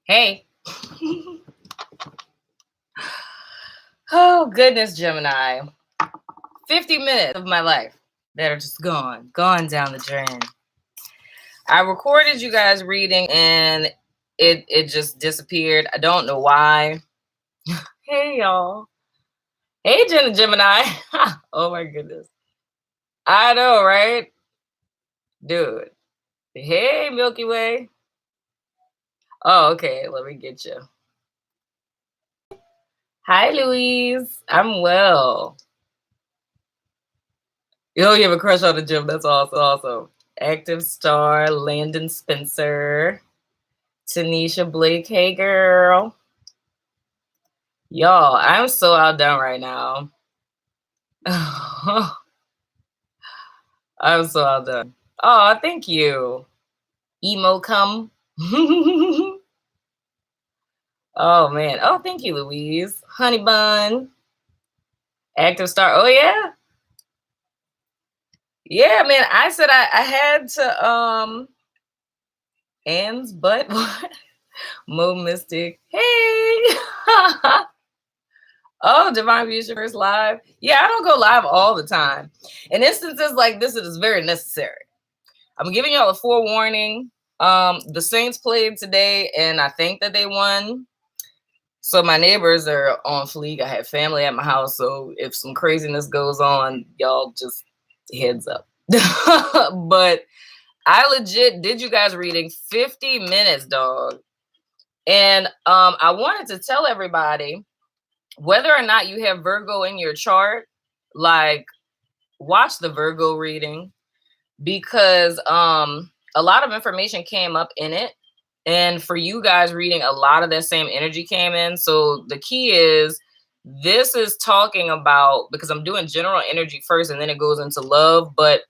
Hey. Oh, goodness, Gemini. 50 minutes of my life that are just gone down the drain. I recorded you guys reading and it just disappeared. I don't know why. Hey, y'all. Hey, Gemini. Oh, my goodness. I know, right? Dude. Hey, Milky Way. Oh, okay. Let me get you. Hi, Louise. I'm well. Oh, you have a crush on the gym. That's awesome. Active Star, Landon Spencer, Tanisha Blake. Hey, girl. Y'all, I'm so outdone right now. I'm so outdone. Oh, thank you. Emo come. Oh, man. Oh, thank you, Louise. Honey Bun. Active Star. Oh, yeah. Yeah, man. I said I had to Ann's butt. Mo Mystic. Hey. Oh, Divine Views your first live. Yeah, I don't go live all the time. In instances like this, it is very necessary. I'm giving y'all a forewarning. The Saints played today, and I think that they won. So my neighbors are on fleek. I have family at my house, so if some craziness goes on, y'all just heads up. But I legit did you guys reading 50 minutes, dog. And I wanted to tell everybody, whether or not you have Virgo in your chart, like, watch the Virgo reading, because a lot of information came up in it. And for you guys reading, a lot of that same energy came in. So the key is, this is talking about, because I'm doing general energy first and then it goes into love. But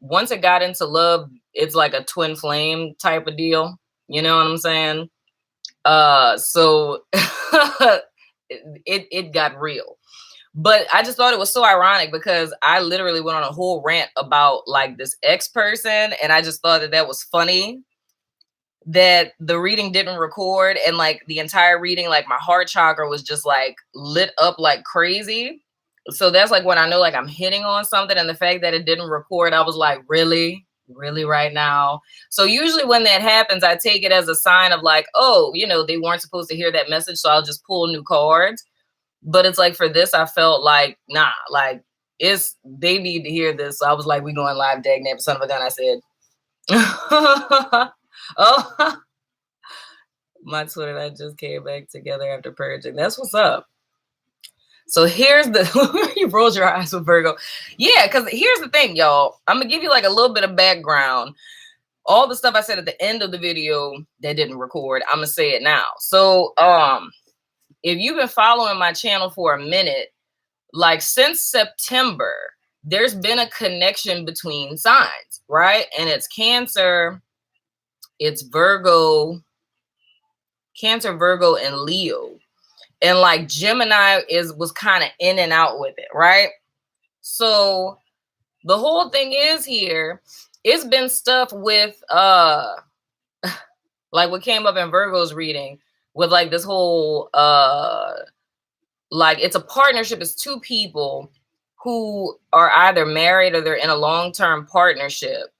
once it got into love, it's like a twin flame type of deal. You know what I'm saying? So it got real. But I just thought it was so ironic, because I literally went on a whole rant about like this ex person, and I just thought that was funny that the reading didn't record, and like the entire reading, like my heart chakra was just like lit up like crazy. So that's like when I know like I'm hitting on something, and the fact that it didn't record, I was like, really right now. So usually when that happens, I take it as a sign of like, oh, they weren't supposed to hear that message, so I'll just pull new cards. But it's like, for this, I felt like, nah, like they need to hear this. So I was like, we going live, dagnap, son of a gun, I said. Oh, my Twitter and I just came back together after purging. That's what's up. So here's the, you rolled your eyes with Virgo. Yeah, because here's the thing, y'all. I'm going to give you like a little bit of background. All the stuff I said at the end of the video that didn't record, I'm going to say it now. So if you've been following my channel for a minute, like since September, there's been a connection between signs, right? And it's Cancer, it's Virgo, Cancer, Virgo, and Leo. And like Gemini was kind of in and out with it, right? So the whole thing is here, it's been stuff with like what came up in Virgo's reading with like this whole like, it's a partnership. It's two people who are either married or they're in a long-term partnership,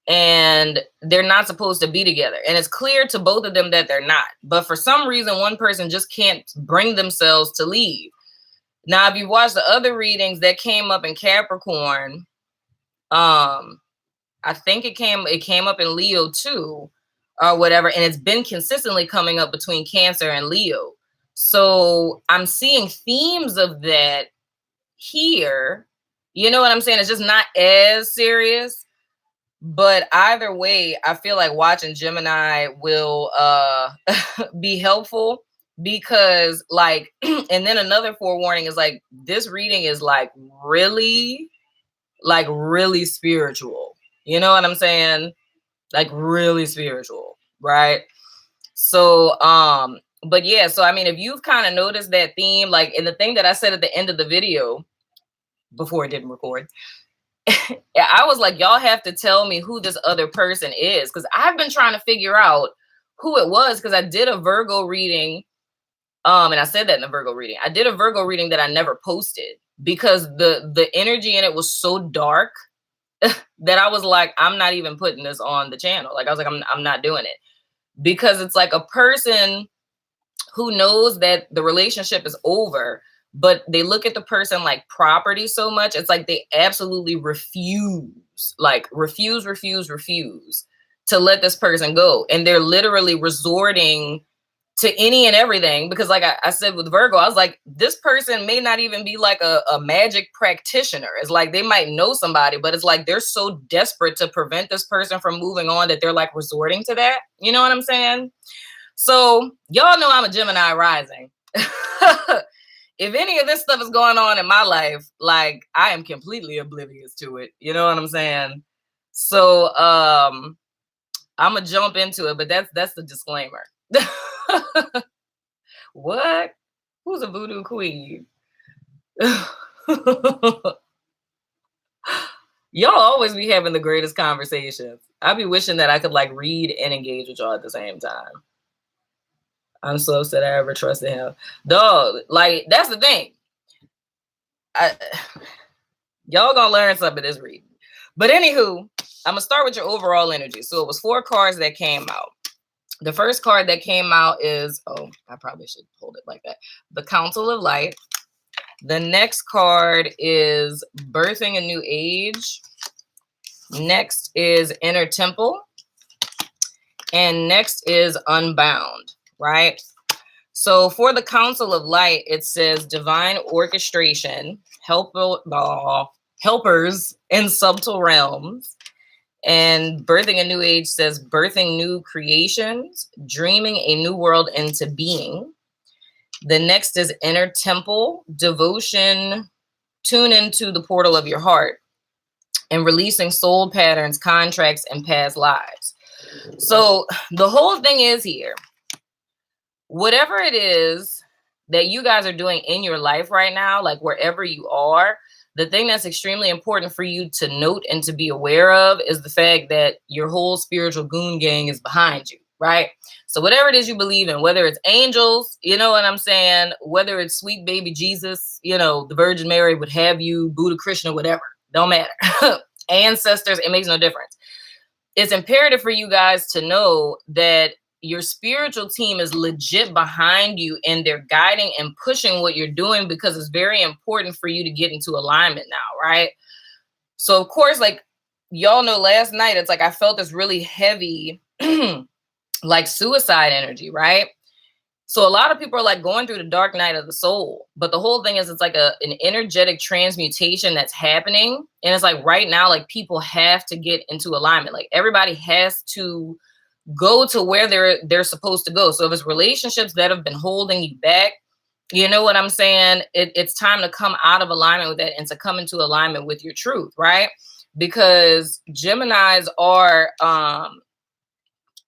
and they're not supposed to be together. And it's clear to both of them that they're not. But for some reason, one person just can't bring themselves to leave. Now, if you watch the other readings that came up in Capricorn, I think it came up in Leo too, or whatever. And it's been consistently coming up between Cancer and Leo. So I'm seeing themes of that here. You know what I'm saying? It's just not as serious. But either way, I feel like watching Gemini will be helpful, because like, and then another forewarning is like, this reading is like really spiritual. You know what I'm saying? Like really spiritual, right? So but yeah, so I mean, if you've kind of noticed that theme, like in the thing that I said at the end of the video before it didn't record, I was like, y'all have to tell me who this other person is, because I've been trying to figure out who it was because I did a Virgo reading. And I said that in the Virgo reading. I did a Virgo reading that I never posted because the energy in it was so dark that I was like, I'm not even putting this on the channel. Like I was like, I'm not doing it because it's like a person who knows that the relationship is over, but they look at the person like property so much. It's like they absolutely refuse to let this person go. And they're literally resorting to any and everything because like I said with Virgo, I was like, this person may not even be like a magic practitioner. It's like they might know somebody, but it's like they're so desperate to prevent this person from moving on that they're like resorting to that. You know what I'm saying? So y'all know I'm a Gemini rising. If any of this stuff is going on in my life, like I am completely oblivious to it. You know what I'm saying? So I'm gonna jump into it, but that's the disclaimer. What? Who's a voodoo queen? Y'all always be having the greatest conversations. I be wishing that I could like read and engage with y'all at the same time. I'm so upset I ever trusted him. Dog, like that's the thing. Y'all gonna learn something this reading. But anywho, I'm gonna start with your overall energy. So it was 4 cards that came out. The first card that came out is, oh, I probably should hold it like that. The Council of Light. The next card is Birthing a New Age. Next is Inner Temple. And next is Unbound, right? So for the Council of Light, it says divine orchestration, helpers in subtle realms. And Birthing a New Age says birthing new creations, dreaming a new world into being. The next is Inner Temple, devotion, tune into the portal of your heart, and releasing soul patterns, contracts, and past lives. So the whole thing is here, whatever it is that you guys are doing in your life right now, like wherever you are, the thing that's extremely important for you to note and to be aware of is the fact that your whole spiritual goon gang is behind you, right? So whatever it is you believe in, whether it's angels, you know what I'm saying? Whether it's sweet baby Jesus, you know, the Virgin Mary would have you, Buddha, Krishna, whatever, don't matter. Ancestors, it makes no difference. It's imperative for you guys to know that your spiritual team is legit behind you and they're guiding and pushing what you're doing because it's very important for you to get into alignment now, right? So of course, like y'all know last night, it's like I felt this really heavy like suicide energy, right? So a lot of people are like going through the dark night of the soul, but the whole thing is it's like an energetic transmutation that's happening. And it's like right now, like people have to get into alignment. Like everybody has to go to where they're supposed to go. So if it's relationships that have been holding you back, you know what I'm saying? It's time to come out of alignment with that and to come into alignment with your truth, right? Because Geminis are an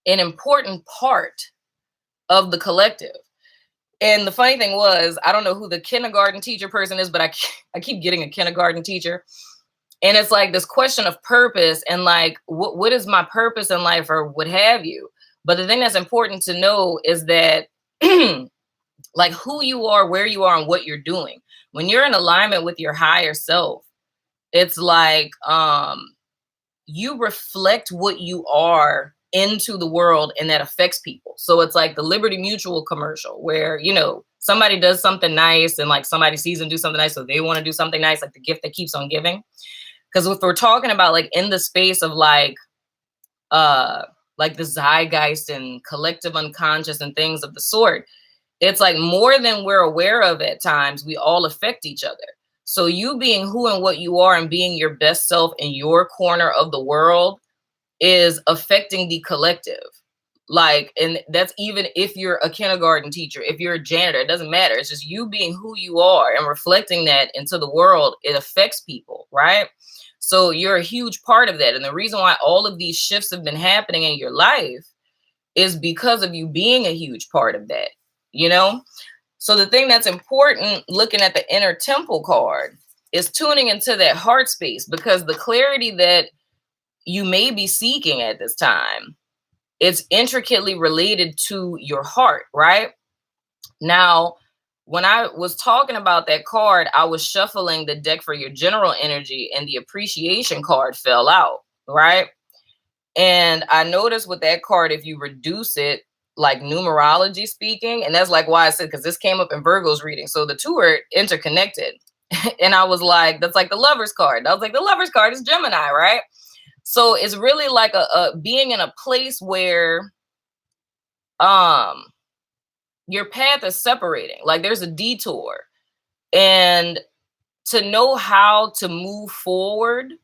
important part of the collective. And the funny thing was, I don't know who the kindergarten teacher person is, but I keep getting a kindergarten teacher. And it's like this question of purpose and like, what is my purpose in life or what have you? But the thing that's important to know is that like who you are, where you are, and what you're doing. When you're in alignment with your higher self, it's like you reflect what you are into the world and that affects people. So it's like the Liberty Mutual commercial where, you know, somebody does something nice and like somebody sees them do something nice. So they want to do something nice, like the gift that keeps on giving. Because if we're talking about like in the space of like the zeitgeist and collective unconscious and things of the sort, it's like more than we're aware of at times, we all affect each other. So you being who and what you are and being your best self in your corner of the world is affecting the collective. Like, and that's even if you're a kindergarten teacher, if you're a janitor, it doesn't matter. It's just you being who you are and reflecting that into the world. It affects people, right? So you're a huge part of that. And the reason why all of these shifts have been happening in your life is because of you being a huge part of that, you know? So the thing that's important looking at the Inner Temple card is tuning into that heart space, because the clarity that you may be seeking at this time it's intricately related to your heart, right? Now, when I was talking about that card, I was shuffling the deck for your general energy, and the appreciation card fell out, right? And I noticed with that card, if you reduce it, like numerology speaking, and that's like why I said, because this came up in Virgo's reading. So the two are interconnected. And I was like, that's like the lover's card. I was like, the lover's card is Gemini, right? So it's really like a being in a place where your path is separating. Like there's a detour. And to know how to move forward,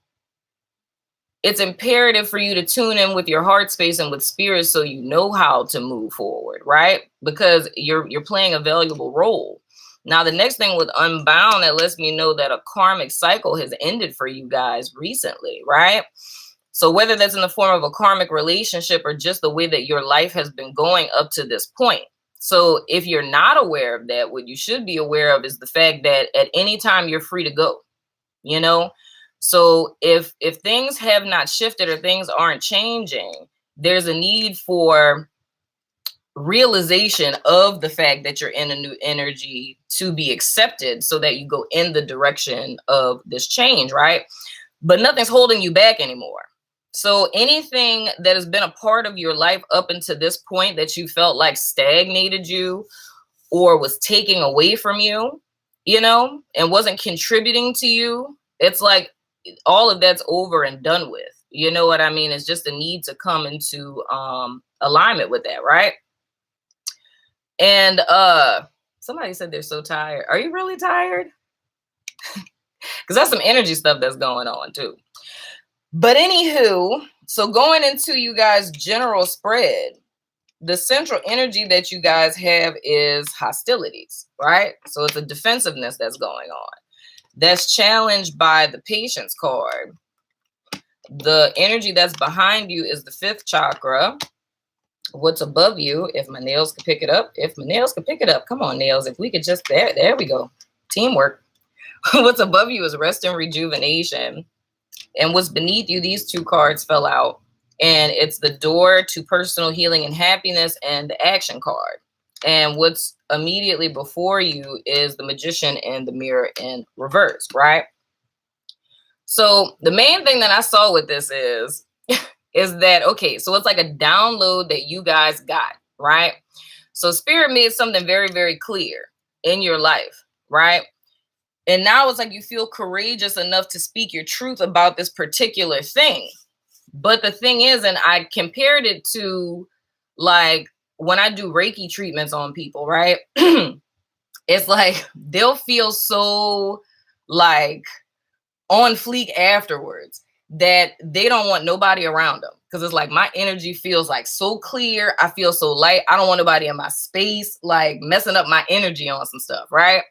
it's imperative for you to tune in with your heart space and with spirit so you know how to move forward, right? Because you're playing a valuable role. Now, the next thing with Unbound, that lets me know that a karmic cycle has ended for you guys recently, right? So whether that's in the form of a karmic relationship or just the way that your life has been going up to this point. So if you're not aware of that, what you should be aware of is the fact that at any time you're free to go, you know? So if things have not shifted or things aren't changing, there's a need for realization of the fact that you're in a new energy to be accepted so that you go in the direction of this change, right? But nothing's holding you back anymore. So anything that has been a part of your life up until this point that you felt like stagnated you or was taking away from you, you know, and wasn't contributing to you, it's like all of that's over and done with. You know what I mean? It's just a need to come into alignment with that, right? And somebody said they're so tired. Are you really tired? Because that's some energy stuff that's going on too. But anywho, so going into you guys' general spread, the central energy that you guys have is hostilities, right? So it's a defensiveness that's going on. That's challenged by the patience card. The energy that's behind you is the 5th chakra. What's above you, if my nails could pick it up, come on, nails, if we could just, there we go, teamwork. What's above you is rest and rejuvenation. And what's beneath you, these two cards fell out. And it's the door to personal healing and happiness and the action card. And what's immediately before you is the magician and the mirror in reverse, right? So the main thing that I saw with this is that, okay, so it's like a download that you guys got, right? So spirit made something very, very clear in your life, right? And now it's like you feel courageous enough to speak your truth about this particular thing. But the thing is, and I compared it to like when I do Reiki treatments on people, right? It's like they'll feel so like on fleek afterwards that they don't want nobody around them. Because it's like my energy feels like so clear. I feel so light. I don't want nobody in my space, like messing up my energy on some stuff, right?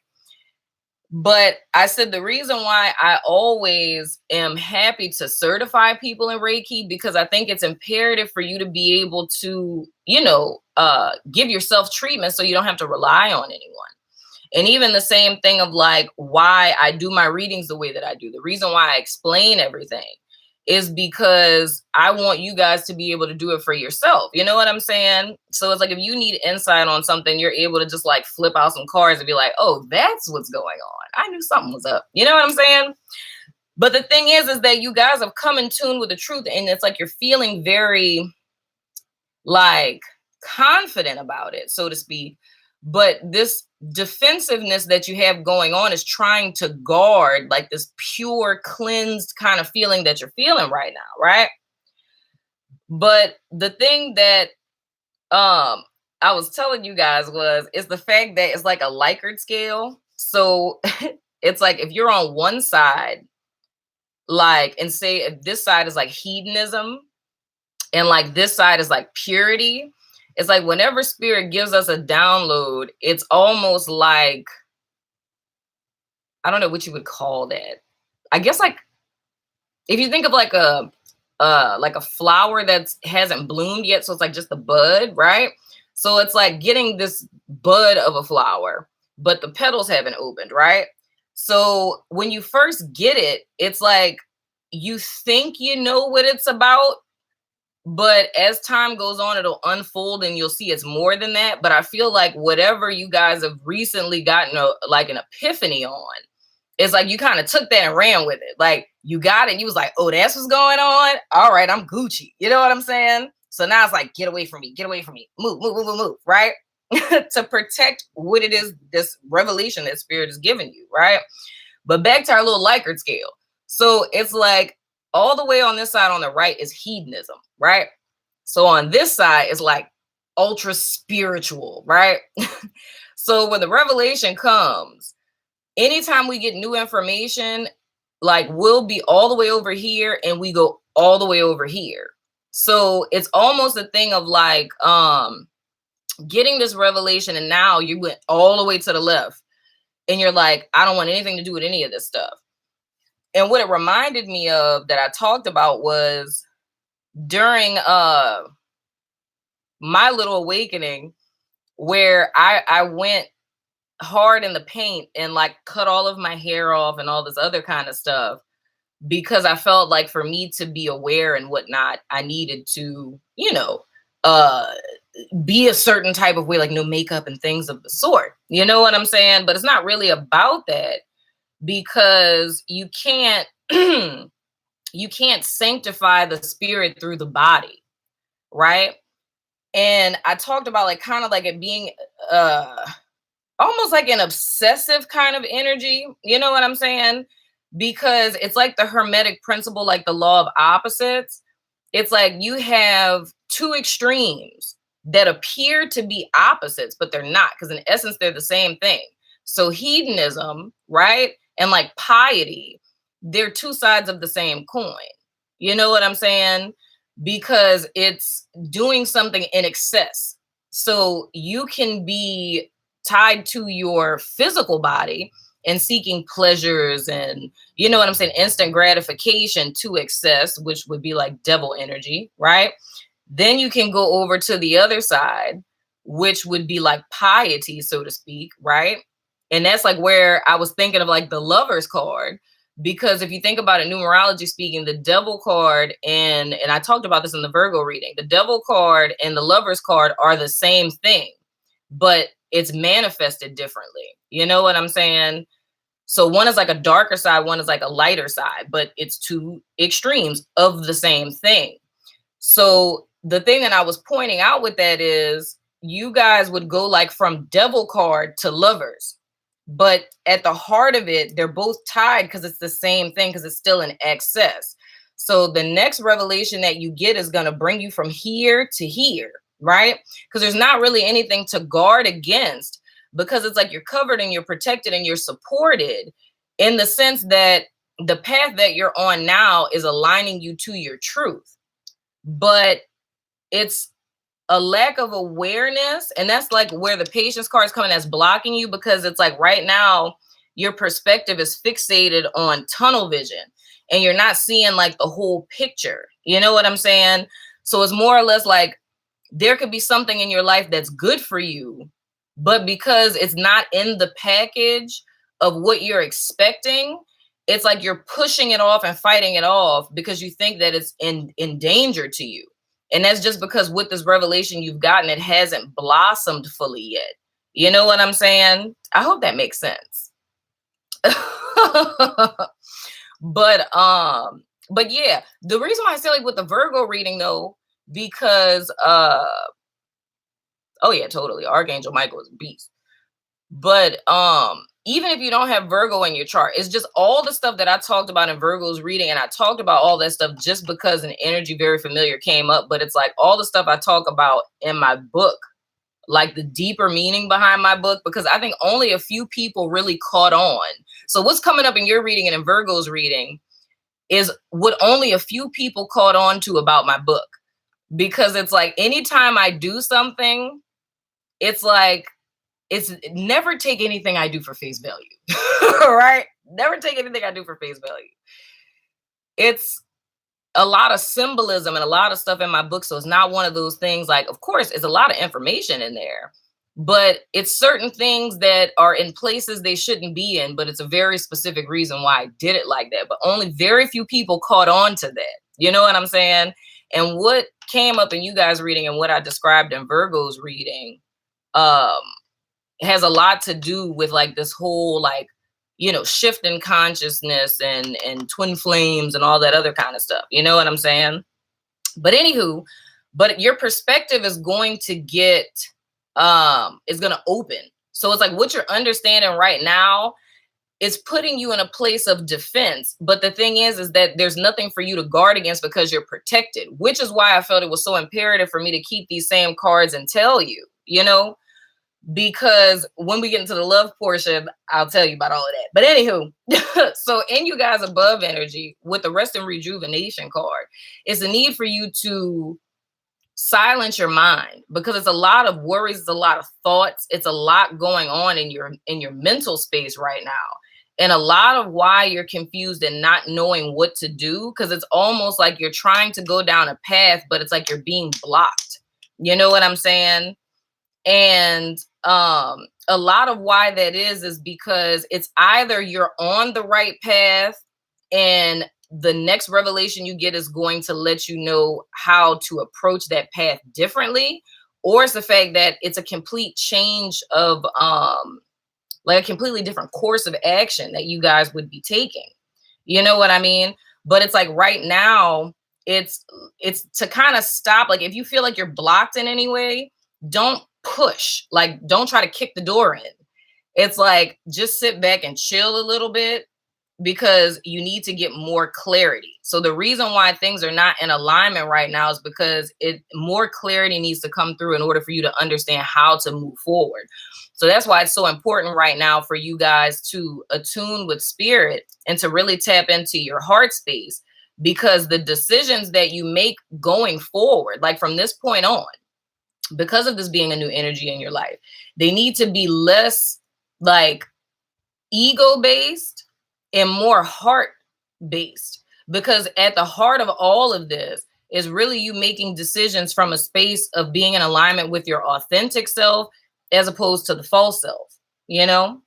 But I said the reason why I always am happy to certify people in Reiki, because I think it's imperative for you to be able to, you know, give yourself treatment so you don't have to rely on anyone. And even the same thing of like why I do my readings the way that I do. The reason why I explain everything is because I want you guys to be able to do it for yourself. You know what I'm saying? So it's like if you need insight on something, you're able to just like flip out some cards and be like, oh, that's what's going on. I knew something was up. You know what I'm saying? But the thing is that you guys have come in tune with the truth. And it's like you're feeling very like confident about it, so to speak. But this defensiveness that you have going on is trying to guard like this pure, cleansed kind of feeling that you're feeling right now, right? But the thing that I was telling you guys is the fact that it's like a Likert scale. So it's like if you're on one side, like, and say if this side is like hedonism and like this side is like purity, it's like whenever spirit gives us a download, it's almost like, I don't know what you would call that. I guess like if you think of like a flower that hasn't bloomed yet, so it's like just the bud, right? So it's like getting this bud of a flower, but the petals haven't opened, right? So when you first get it, it's like you think you know what it's about, But as time goes on, it'll unfold and you'll see it's more than that. But I feel like whatever you guys have recently gotten like an epiphany on, it's like you kind of took that and ran with it. Like you got it and you was like, oh, that's what's going on. All right, I'm Gucci. You know what I'm saying? So now it's like, get away from me, move, move, move, move, move, right? To protect what it is, this revelation that spirit is giving you, right? But back to our little Likert scale. So it's like all the way on this side on the right is hedonism, right? So on this side is like ultra spiritual, right? So when the revelation comes, anytime we get new information, like we'll be all the way over here and we go all the way over here. So it's almost a thing of like getting this revelation and now you went all the way to the left and you're like, I don't want anything to do with any of this stuff. And what it reminded me of that I talked about was during my little awakening where I went hard in the paint and like cut all of my hair off and all this other kind of stuff because I felt like for me to be aware and whatnot, I needed to, you know, be a certain type of way, like no makeup and things of the sort. You know what I'm saying? But it's not really about that because you can't you can't sanctify the spirit through the body, right? And I talked about like kind of like it being almost like an obsessive kind of energy. You know what I'm saying? Because it's like the Hermetic principle, like the law of opposites. It's like you have two extremes that appear to be opposites, but they're not, because in essence, they're the same thing. So hedonism, right? And like piety, they're two sides of the same coin. You know what I'm saying? Because it's doing something in excess. So you can be tied to your physical body and seeking pleasures and, you know what I'm saying, instant gratification to excess, which would be like devil energy, right? Then you can go over to the other side, which would be like piety, so to speak, right? And that's like where I was thinking of like the Lover's card, because if you think about it, numerology speaking, the devil card and I talked about this in the Virgo reading, the devil card and the Lover's card are the same thing, but it's manifested differently. You know what I'm saying? So one is like a darker side, one is like a lighter side, but it's two extremes of the same thing. So the thing that I was pointing out with that is you guys would go like from devil card to Lovers, but at the heart of it, they're both tied because it's the same thing, because it's still in excess. So the next revelation that you get is going to bring you from here to here, right? Because there's not really anything to guard against, because it's like you're covered and you're protected and you're supported in the sense that the path that you're on now is aligning you to your truth. But it's a lack of awareness, and that's like where the patience card is coming, that's blocking you, because it's like right now your perspective is fixated on tunnel vision and you're not seeing like the whole picture. You know what I'm saying? So it's more or less like there could be something in your life that's good for you, but because it's not in the package of what you're expecting, it's like you're pushing it off and fighting it off because you think that it's in danger to you. And that's just because with this revelation you've gotten, it hasn't blossomed fully yet. You know what I'm saying? I hope that makes sense. But yeah, the reason why I say like with the Virgo reading though, because oh yeah, totally. Archangel Michael is a beast. But even if you don't have Virgo in your chart, it's just all the stuff that I talked about in Virgo's reading. And I talked about all that stuff just because an energy very familiar came up. But it's like all the stuff I talk about in my book, like the deeper meaning behind my book, because I think only a few people really caught on. So what's coming up in your reading and in Virgo's reading is what only a few people caught on to about my book. Because it's like anytime I do something, it's like, it's never take anything I do for face value, right? Never take anything I do for face value. It's a lot of symbolism and a lot of stuff in my book. So it's not one of those things like, of course, it's a lot of information in there, but it's certain things that are in places they shouldn't be in, but it's a very specific reason why I did it like that. But only very few people caught on to that. You know what I'm saying? And what came up in you guys reading and what I described in Virgo's reading has a lot to do with like this whole like, you know, shift in consciousness and twin flames and all that other kind of stuff. You know what I'm saying? But anywho, but your perspective is going to get is going to open. So it's like what you're understanding right now is putting you in a place of defense. But the thing is that there's nothing for you to guard against because you're protected, which is why I felt it was so imperative for me to keep these same cards and tell you, you know, because when we get into the love portion, I'll tell you about all of that. But anywho, so in you guys above energy with the rest and rejuvenation card, it's a need for you to silence your mind because it's a lot of worries, it's a lot of thoughts, it's a lot going on in your mental space right now. And a lot of why you're confused and not knowing what to do, because it's almost like you're trying to go down a path, but it's like you're being blocked. You know what I'm saying? And a lot of why that is because it's either you're on the right path and the next revelation you get is going to let you know how to approach that path differently, or it's the fact that it's a complete change of like a completely different course of action that you guys would be taking. You know what I mean? But it's like right now, it's to kind of stop. Like if you feel like you're blocked in any way, don't push. Like don't try to kick the door in. It's like just sit back and chill a little bit because you need to get more clarity. So the reason why things are not in alignment right now is because more clarity needs to come through in order for you to understand how to move forward. So that's why it's so important right now for you guys to attune with spirit and to really tap into your heart space, because the decisions that you make going forward, like from this point on, because of this being a new energy in your life, they need to be less like ego-based and more heart-based, because at the heart of all of this is really you making decisions from a space of being in alignment with your authentic self as opposed to the false self, you know?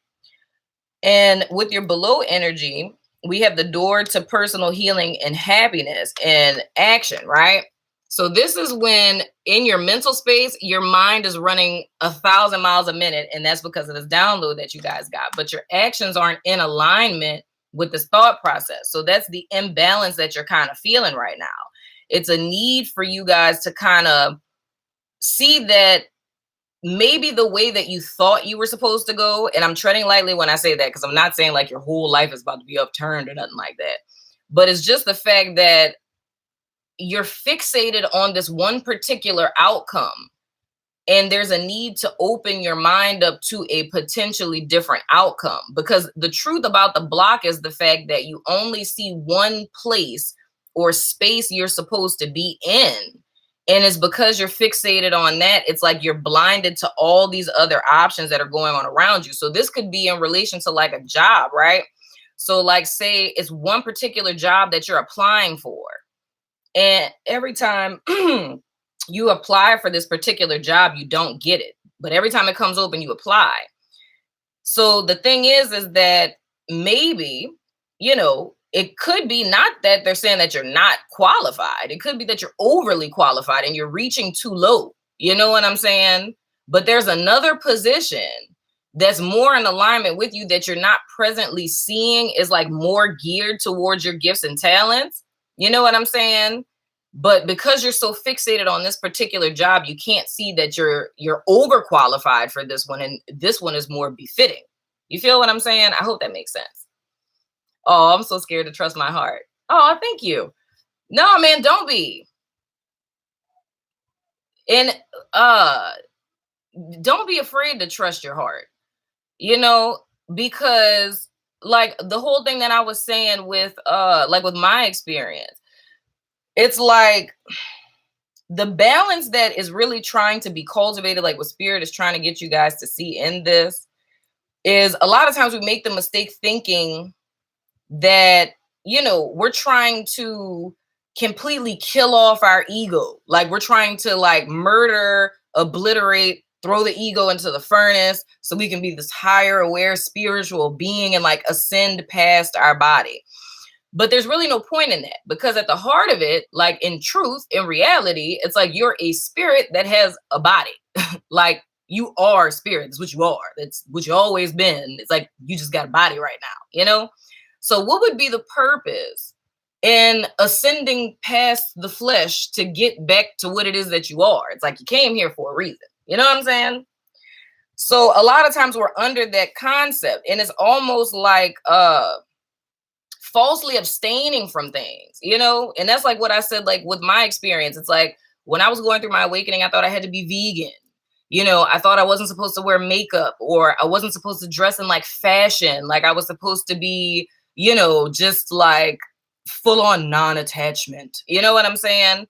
And with your below energy, we have the door to personal healing and happiness and action, right? So this is when in your mental space, your mind is running 1,000 miles a minute. And that's because of this download that you guys got. But your actions aren't in alignment with this thought process. So that's the imbalance that you're kind of feeling right now. It's a need for you guys to kind of see that maybe the way that you thought you were supposed to go, and I'm treading lightly when I say that, because I'm not saying like your whole life is about to be upturned or nothing like that. But it's just the fact that you're fixated on this one particular outcome, and there's a need to open your mind up to a potentially different outcome, because the truth about the block is the fact that you only see one place or space you're supposed to be in. And it's because you're fixated on that. It's like you're blinded to all these other options that are going on around you. So this could be in relation to like a job, right? So like say it's one particular job that you're applying for. And every time you apply for this particular job, you don't get it. But every time it comes open, you apply. So the thing is that maybe, you know, it could be not that they're saying that you're not qualified. It could be that you're overly qualified and you're reaching too low. You know what I'm saying? But there's another position that's more in alignment with you that you're not presently seeing, is like more geared towards your gifts and talents. You know what I'm saying? But because you're so fixated on this particular job, you can't see that you're overqualified for this one, and this one is more befitting. You feel what I'm saying? I hope that makes sense. Oh, I'm so scared to trust my heart. Oh, thank you. No, man, don't be. And don't be afraid to trust your heart. You know, because like the whole thing that I was saying with like with my experience, it's like the balance that is really trying to be cultivated, like what spirit is trying to get you guys to see in this, is a lot of times we make the mistake thinking that, you know, we're trying to completely kill off our ego. Like we're trying to like murder, obliterate, throw the ego into the furnace so we can be this higher aware spiritual being and like ascend past our body. But there's really no point in that, because at the heart of it, like in truth, in reality, it's like you're a spirit that has a body. Like you are spirit. That's what you are. That's what you always been. It's like you just got a body right now, you know? So what would be the purpose in ascending past the flesh to get back to what it is that you are? It's like you came here for a reason. You know what I'm saying? So a lot of times we're under that concept, and it's almost like falsely abstaining from things, you know? And that's like what I said, like with my experience. It's like when I was going through my awakening, I thought I had to be vegan. You know, I thought I wasn't supposed to wear makeup, or I wasn't supposed to dress in like fashion. Like I was supposed to be, you know, just like full on non-attachment. You know what I'm saying?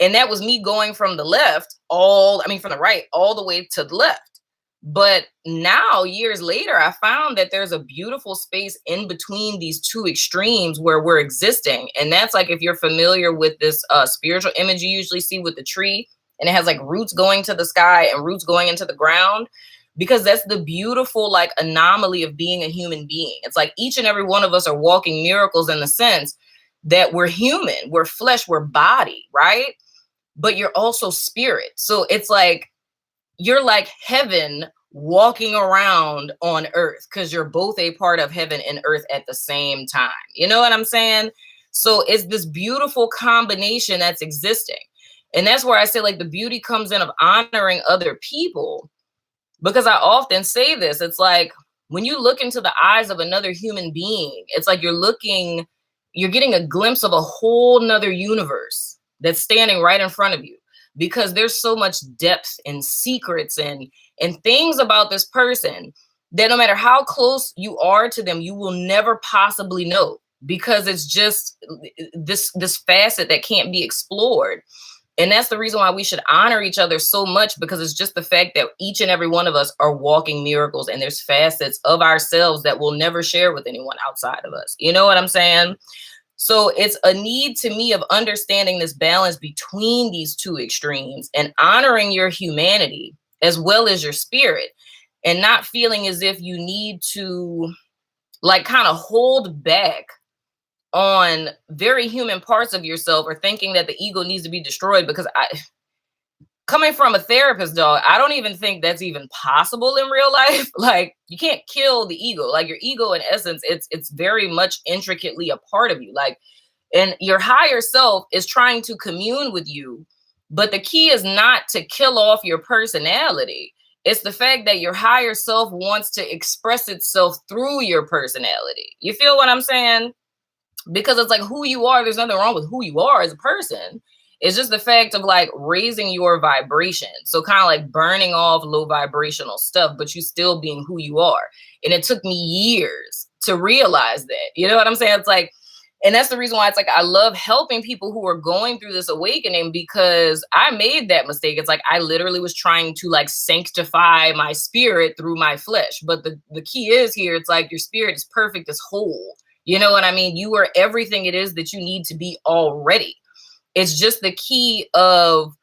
And that was me going from the left from the right all the way to the left. But now, years later, I found that there's a beautiful space in between these two extremes where we're existing. And that's like, if you're familiar with this spiritual image you usually see with the tree, and it has like roots going to the sky and roots going into the ground, because that's the beautiful like anomaly of being a human being. It's like each and every one of us are walking miracles in the sense that we're human, we're flesh, we're body, right? But you're also spirit. So it's like, you're like heaven walking around on earth, because you're both a part of heaven and earth at the same time. You know what I'm saying? So it's this beautiful combination that's existing. And that's where I say like the beauty comes in of honoring other people, because I often say this. It's like when you look into the eyes of another human being, it's like you're getting a glimpse of a whole nother universe that's standing right in front of you, because there's so much depth and secrets and things about this person that no matter how close you are to them, you will never possibly know, because it's just this facet that can't be explored. And that's the reason why we should honor each other so much, because it's just the fact that each and every one of us are walking miracles, and there's facets of ourselves that we'll never share with anyone outside of us. You know what I'm saying? So it's a need to me of understanding this balance between these two extremes and honoring your humanity as well as your spirit, and not feeling as if you need to like kind of hold back on very human parts of yourself, or thinking that the ego needs to be destroyed. Because coming from a therapist, dog, I don't even think that's even possible in real life. Like you can't kill the ego. Like your ego, in essence, it's very much intricately a part of you. Like, and your higher self is trying to commune with you. But the key is not to kill off your personality. It's the fact that your higher self wants to express itself through your personality. You feel what I'm saying? Because it's like who you are. There's nothing wrong with who you are as a person. It's just the fact of like raising your vibration. So kind of like burning off low vibrational stuff, but you still being who you are. And it took me years to realize that. You know what I'm saying? It's like, and that's the reason why it's like I love helping people who are going through this awakening, because I made that mistake. It's like I literally was trying to like sanctify my spirit through my flesh. But the key is here, it's like your spirit is perfect, it's whole. You know what I mean? You are everything it is that you need to be already. It's just the key of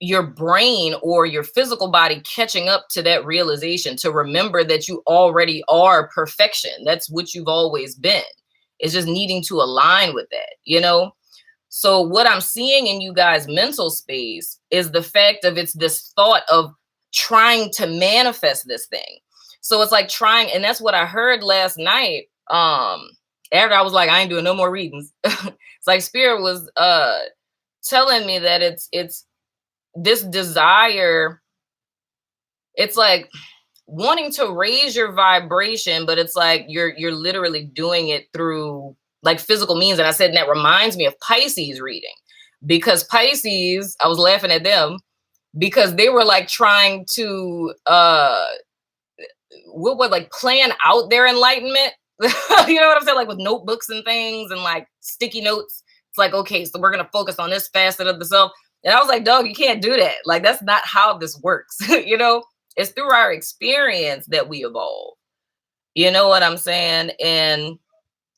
your brain or your physical body catching up to that realization, to remember that you already are perfection. That's what you've always been. It's just needing to align with that, you know? So what I'm seeing in you guys' mental space is the fact of it's this thought of trying to manifest this thing. So it's like trying, and that's what I heard last night. After I was like, I ain't doing no more readings. It's like spirit was telling me that it's this desire. It's like wanting to raise your vibration, but it's like you're literally doing it through like physical means. And I said, and that reminds me of Pisces reading, because Pisces, I was laughing at them because they were like trying to what like plan out their enlightenment. You know what I'm saying? Like with notebooks and things and like sticky notes. It's like, okay, so we're going to focus on this facet of the self. And I was like, dog, you can't do that. Like, that's not how this works. You know, it's through our experience that we evolve. You know what I'm saying? And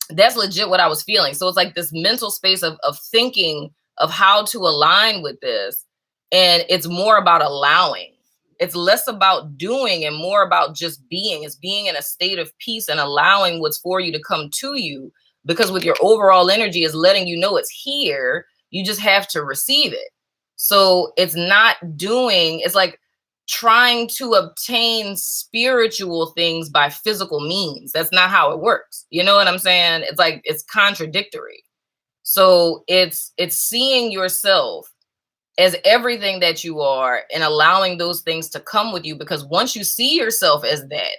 that's legit what I was feeling. So it's like this mental space of thinking of how to align with this. And it's more about allowing. It's less about doing and more about just being. It's being in a state of peace and allowing what's for you to come to you, because with your overall energy is letting you know it's here. You just have to receive it. So it's like trying to obtain spiritual things by physical means. That's not how it works. You know what I'm saying? It's like, it's contradictory. So it's seeing yourself as everything that you are and allowing those things to come with you. Because once you see yourself as that,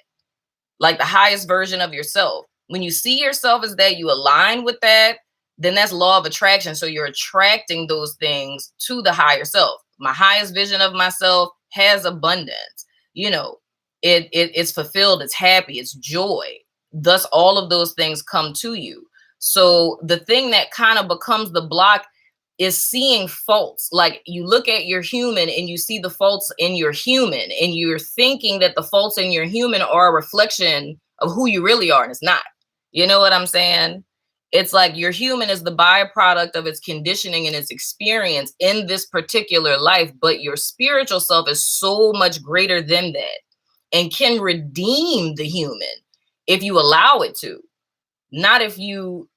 like the highest version of yourself, when you see yourself as that, you align with that, then that's law of attraction. So you're attracting those things to the higher self. My highest vision of myself has abundance. You know, it's fulfilled, it's happy, it's joy. Thus, all of those things come to you. So the thing that kind of becomes the block is seeing faults. Like you look at your human and you see the faults in your human, and you're thinking that the faults in your human are a reflection of who you really are, and it's not. You know what I'm saying? It's like your human is the byproduct of its conditioning and its experience in this particular life, but your spiritual self is so much greater than that and can redeem the human if you allow it to, not if you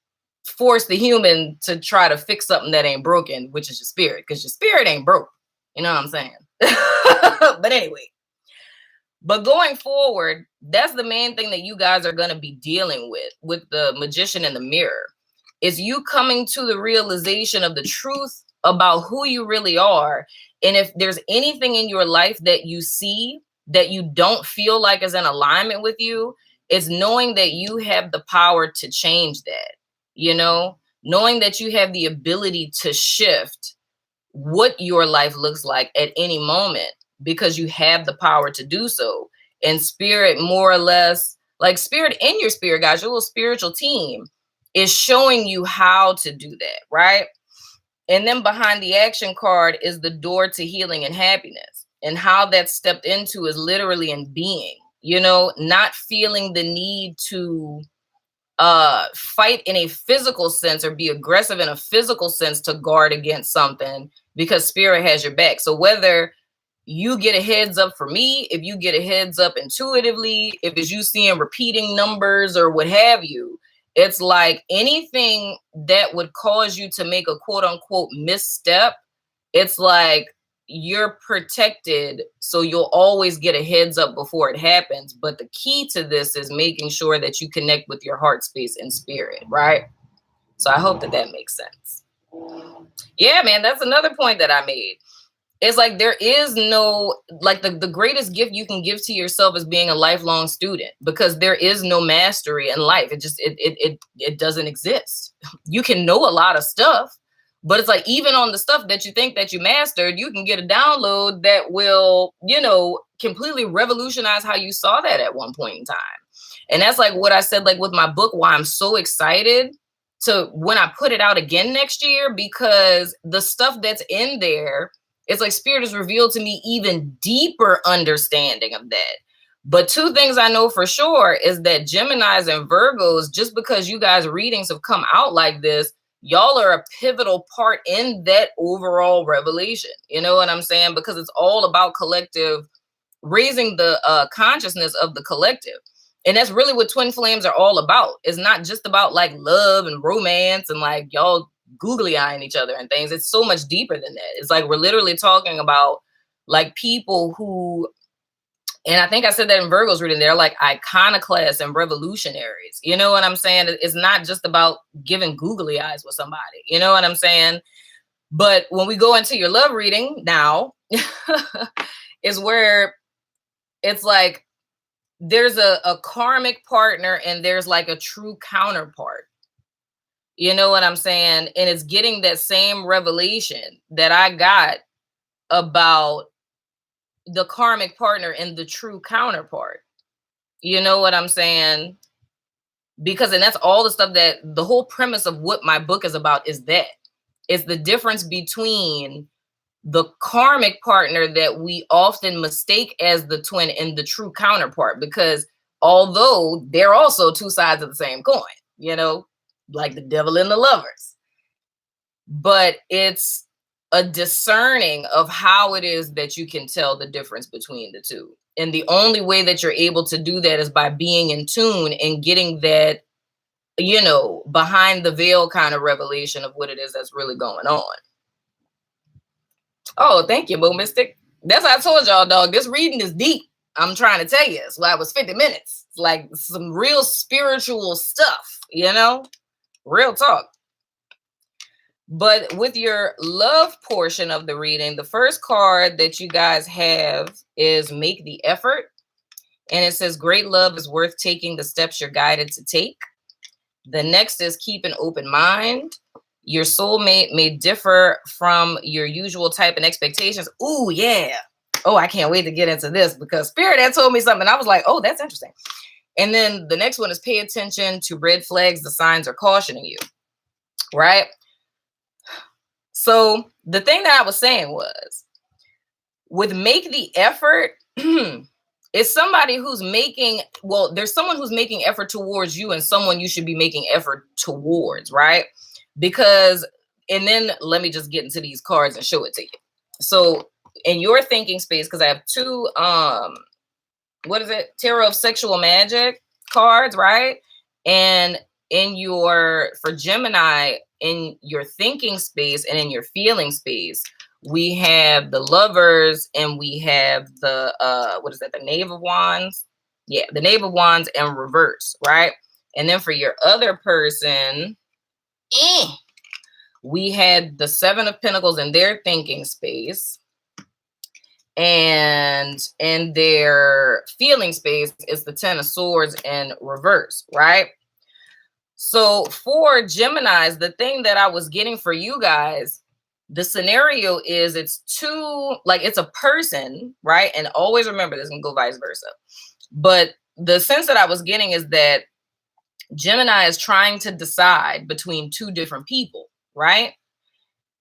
force the human to try to fix something that ain't broken, which is your spirit, because your spirit ain't broke. You know what I'm saying? But anyway, but going forward, that's the main thing that you guys are going to be dealing with the magician in the mirror, is you coming to the realization of the truth about who you really are. And if there's anything in your life that you see that you don't feel like is in alignment with you, it's knowing that you have the power to change that. You know, knowing that you have the ability to shift what your life looks like at any moment, because you have the power to do so. And spirit, more or less, like spirit in your spirit, guys, your little spiritual team is showing you how to do that, right? And then behind the action card is the door to healing and happiness. And how that's stepped into is literally in being, you know, not feeling the need to fight in a physical sense or be aggressive in a physical sense to guard against something, because spirit has your back. So whether you get a heads up for me, if you get a heads up intuitively, if it's you seeing repeating numbers or what have you, it's like anything that would cause you to make a quote unquote misstep, it's like you're protected, so you'll always get a heads up before it happens. But the key to this is making sure that you connect with your heart space and spirit, right? So I hope that that makes sense. Yeah, man, that's another point that I made. It's like there is no, like the greatest gift you can give to yourself is being a lifelong student, because there is no mastery in life. It just, it doesn't exist. You can know a lot of stuff, but it's like, even on the stuff that you think that you mastered, you can get a download that will, you know, completely revolutionize how you saw that at one point in time. And that's like what I said, like with my book, why I'm so excited to when I put it out again next year, because the stuff that's in there, it's like spirit has revealed to me even deeper understanding of that. But two things I know for sure is that Geminis and Virgos, just because you guys' readings have come out like this, y'all are a pivotal part in that overall revelation. You know what I'm saying? Because it's all about collective, raising the consciousness of the collective. And that's really what twin flames are all about. It's not just about like love and romance and like y'all googly eyeing each other and things. It's so much deeper than that. It's like we're literally talking about like people who, and I think I said that in Virgo's reading, they're like iconoclasts and revolutionaries. You know what I'm saying? It's not just about giving googly eyes with somebody. You know what I'm saying? But when we go into your love reading now, is where it's like there's a karmic partner and there's like a true counterpart. You know what I'm saying? And it's getting that same revelation that I got about the karmic partner and the true counterpart. You know what I'm saying? Because, and that's all the stuff that the whole premise of what my book is about is that it's the difference between the karmic partner that we often mistake as the twin and the true counterpart, because although they're also two sides of the same coin, you know, like the devil and the lovers, but it's a discerning of how it is that you can tell the difference between the two. And the only way that you're able to do that is by being in tune and getting that you know, behind the veil kind of revelation of what it is that's really going on. Oh, thank you, Bo Mystic. That's what I told y'all, dog. This reading is deep. I'm trying to tell you. It's why it was 50 minutes. It's like some real spiritual stuff, you know? Real talk. But with your love portion of the reading, the first card that you guys have is Make the Effort. And it says, great love is worth taking the steps you're guided to take. The next is Keep an open mind. Your soulmate may differ from your usual type and expectations. Ooh, yeah. Oh, I can't wait to get into this because Spirit had told me something. And I was like, oh, that's interesting. And then the next one is pay attention to red flags. The signs are cautioning you, right? So the thing that I was saying was with Make the Effort, it's somebody who's making, well, there's someone who's making effort towards you and someone you should be making effort towards, right? Because, and then let me just get into these cards and show it to you. So in your thinking space, because I have two, what is it? Tarot of Sexual Magic cards, right? And in your, for Gemini, in your thinking space and in your feeling space, we have the Lovers and we have the, what is that? The Knave of Wands. Yeah, the Knave of Wands and reverse, right? And then for your other person, we had the Seven of Pentacles in their thinking space. And in their feeling space is the Ten of Swords in reverse, right? So for Geminis, the thing that I was getting for you guys, the scenario is it's two, like it's a person, right? And always remember this and go vice versa. But the sense that I was getting is that Gemini is trying to decide between two different people, right?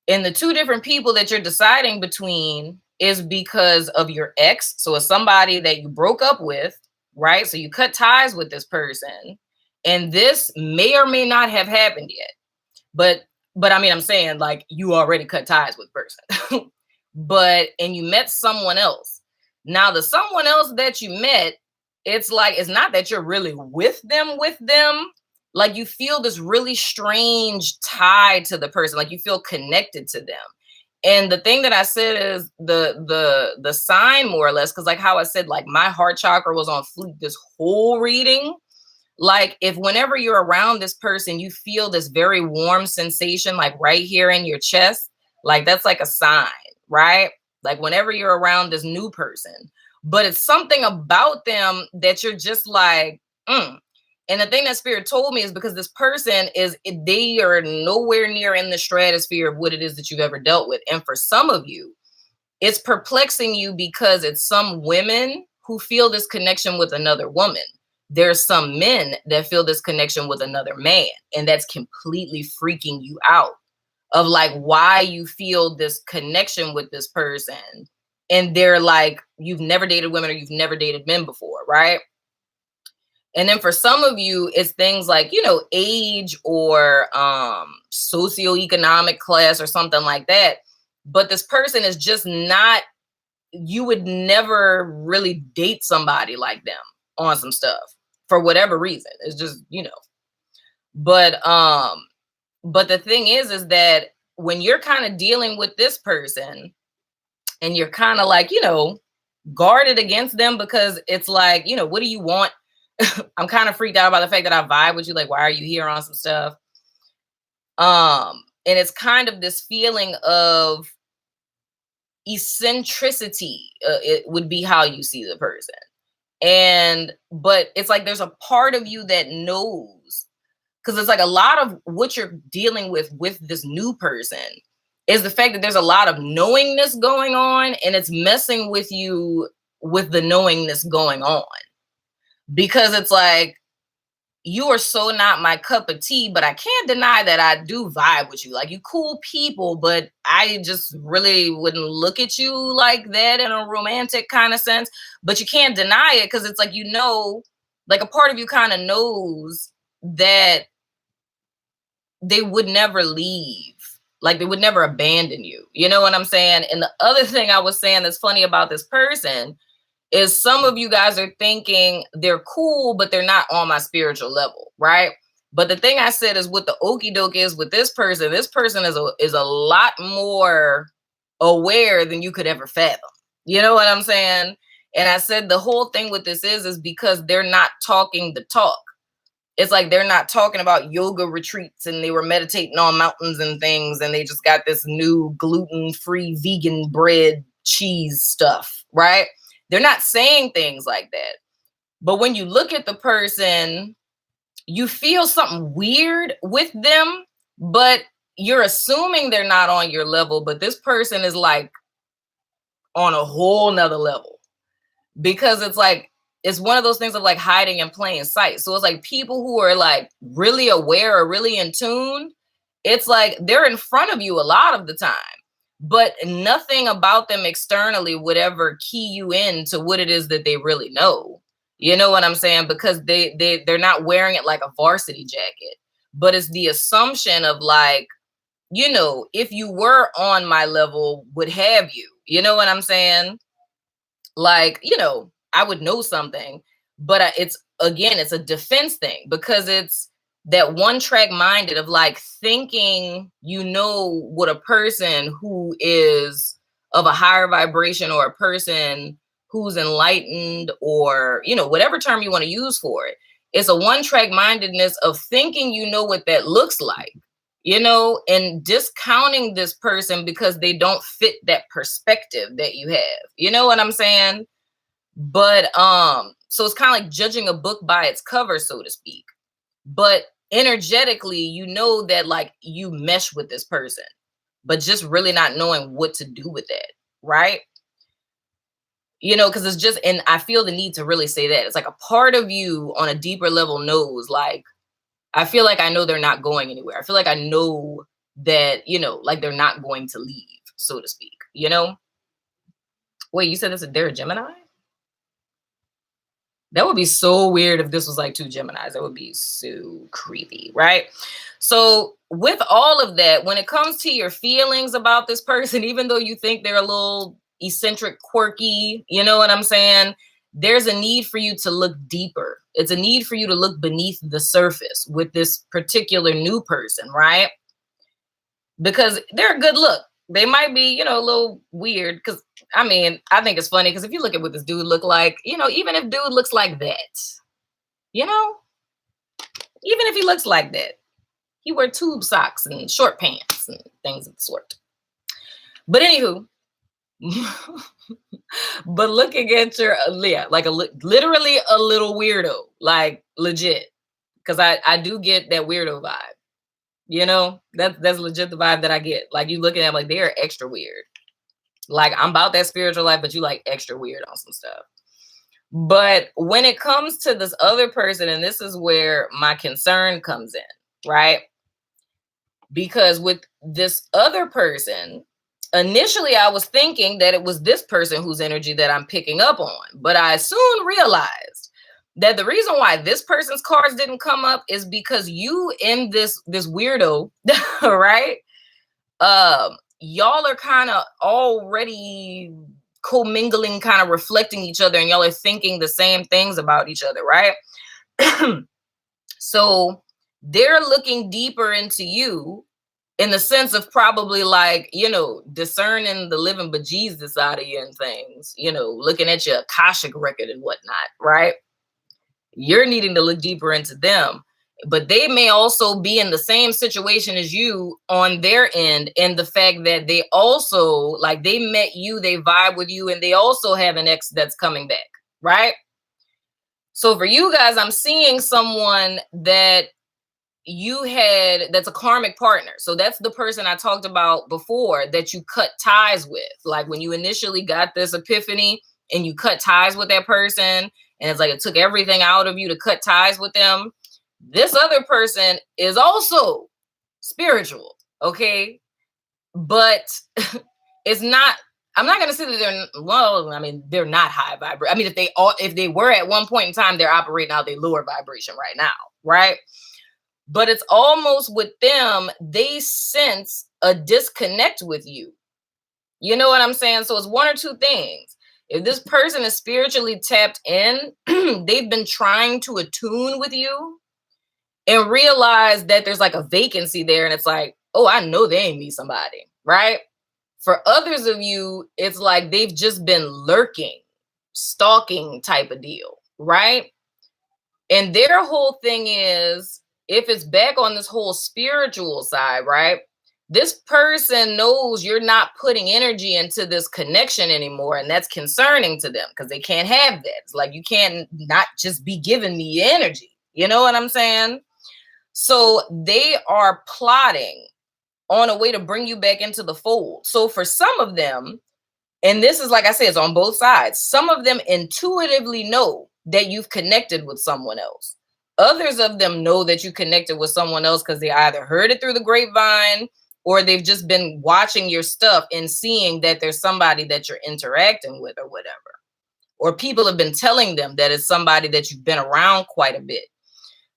And the two different people that you're deciding between is because of your ex. So it's somebody that you broke up with, right? So you cut ties with this person. And this may or may not have happened yet. But I mean, I'm saying like you already cut ties with person. And you met someone else. Now, the someone else that you met, it's like, it's not that you're really with them. Like you feel this really strange tie to the person. Like you feel connected to them. And the thing that I said is the sign more or less, because like how I said, like my heart chakra was on fleek this whole reading. Like if whenever you're around this person, you feel this very warm sensation, like right here in your chest, like that's like a sign, right? Like whenever you're around this new person, but it's something about them that you're just like, And the thing that Spirit told me is because this person they are nowhere near in the stratosphere of what it is that you've ever dealt with. And for some of you, it's perplexing you because it's some women who feel this connection with another woman. There's some men that feel this connection with another man, and that's completely freaking you out of like why you feel this connection with this person. And they're like, you've never dated women or you've never dated men before, right? And then for some of you, it's things like, you know, age or socioeconomic class or something like that. But this person is just not, you would never really date somebody like them on some stuff for whatever reason. It's just, you know, but the thing is that when you're kind of dealing with this person and you're kind of like, you know, guarded against them because it's like, you know, what do you want? I'm kind of freaked out by the fact that I vibe with you. Like, why are you here on some stuff? And it's kind of this feeling of eccentricity. It would be how you see the person. But it's like there's a part of you that knows, because it's like a lot of what you're dealing with this new person is the fact that there's a lot of knowingness going on, and it's messing with you with the knowingness going on. Because it's like, you are so not my cup of tea, but I can't deny that I do vibe with you. Like, you cool people, but I just really wouldn't look at you like that in a romantic kind of sense. But you can't deny it because it's like, you know, like a part of you kind of knows that they would never leave. Like, they would never abandon you. You know what I'm saying? And the other thing I was saying that's funny about this person is some of you guys are thinking they're cool, but they're not on my spiritual level, right? But the thing I said is what the okie doke is with this person is a lot more aware than you could ever fathom. You know what I'm saying? And I said the whole thing with this is because they're not talking the talk. It's like they're not talking about yoga retreats and they were meditating on mountains and things and they just got this new gluten-free vegan bread cheese stuff, right? They're not saying things like that. But when you look at the person, you feel something weird with them, but you're assuming they're not on your level, but this person is like on a whole nother level. Because it's like, it's one of those things of like hiding in plain sight. So it's like people who are like really aware or really in tune, it's like they're in front of you a lot of the time, but nothing about them externally would ever key you in to what it is that they really know. You know what I'm saying? Because they're not wearing it like a varsity jacket, but it's the assumption of like, you know, if you were on my level, would have you, you know what I'm saying? Like, you know, I would know something, but it's a defense thing because it's that one track minded of like thinking, you know, what a person who is of a higher vibration or a person who's enlightened or, you know, whatever term you want to use for it. It's a one track mindedness of thinking, you know, what that looks like, you know, and discounting this person because they don't fit that perspective that you have. You know what I'm saying? But so it's kind of like judging a book by its cover, so to speak. But energetically, you know that like you mesh with this person, but just really not knowing what to do with that, right? You know, because it's just, and I feel the need to really say that it's like a part of you on a deeper level knows, like, I feel like I know they're not going anywhere. I feel like I know that, you know, like they're not going to leave, so to speak, you know? Wait, you said they're a Gemini? That would be so weird if this was like two Geminis. That would be so creepy, right? So with all of that, when it comes to your feelings about this person, even though you think they're a little eccentric, quirky, you know what I'm saying? There's a need for you to look deeper. It's a need for you to look beneath the surface with this particular new person, right? Because they're a good look. They might be, you know, a little weird because, I mean, I think it's funny because if you look at what this dude look like, you know, even if dude looks like that, you know, even if he looks like that, he wear tube socks and short pants and things of the sort. But anywho, but looking at your, yeah, like literally a little weirdo, like legit, because I do get that weirdo vibe. You know, that's legit the vibe that I get. Like you looking at them like they are extra weird. Like I'm about that spiritual life, but you like extra weird on some stuff. But when it comes to this other person, and this is where my concern comes in, right? Because with this other person, initially I was thinking that it was this person whose energy that I'm picking up on. But I soon realized that the reason why this person's cards didn't come up is because you and this weirdo, right? Y'all are kind of already commingling, kind of reflecting each other, and y'all are thinking the same things about each other, right? So they're looking deeper into you in the sense of probably like, you know, discerning the living bejesus out of you and things, you know, looking at your Akashic record and whatnot, right? You're needing to look deeper into them, but they may also be in the same situation as you on their end. And the fact that they also, like, they met you, they vibe with you, and they also have an ex that's coming back, right? So for you guys, I'm seeing someone that you had that's a karmic partner. So that's the person I talked about before that you cut ties with. Like when you initially got this epiphany and you cut ties with that person, and it's like it took everything out of you to cut ties with them. This other person is also spiritual, okay? But it's not, I'm not going to say that they're, well, I mean, they're not high vibration. I mean, if they were at one point in time, they're operating out their lower vibration right now, right? But it's almost with them, they sense a disconnect with you. You know what I'm saying? So it's one or two things. If this person is spiritually tapped in, they've been trying to attune with you. and realize that there's like a vacancy there. And it's like, oh, I know they ain't me somebody, right? For others of you, it's like they've just been lurking, stalking type of deal, right? And their whole thing is, if it's back on this whole spiritual side, right? This person knows you're not putting energy into this connection anymore. And that's concerning to them because they can't have that. It's like, you can't not just be giving me energy. You know what I'm saying? So they are plotting on a way to bring you back into the fold. So for some of them, and this is, like I said, it's on both sides. Some of them intuitively know that you've connected with someone else. Others of them know that you connected with someone else because they either heard it through the grapevine or they've just been watching your stuff and seeing that there's somebody that you're interacting with or whatever. Or people have been telling them that it's somebody that you've been around quite a bit.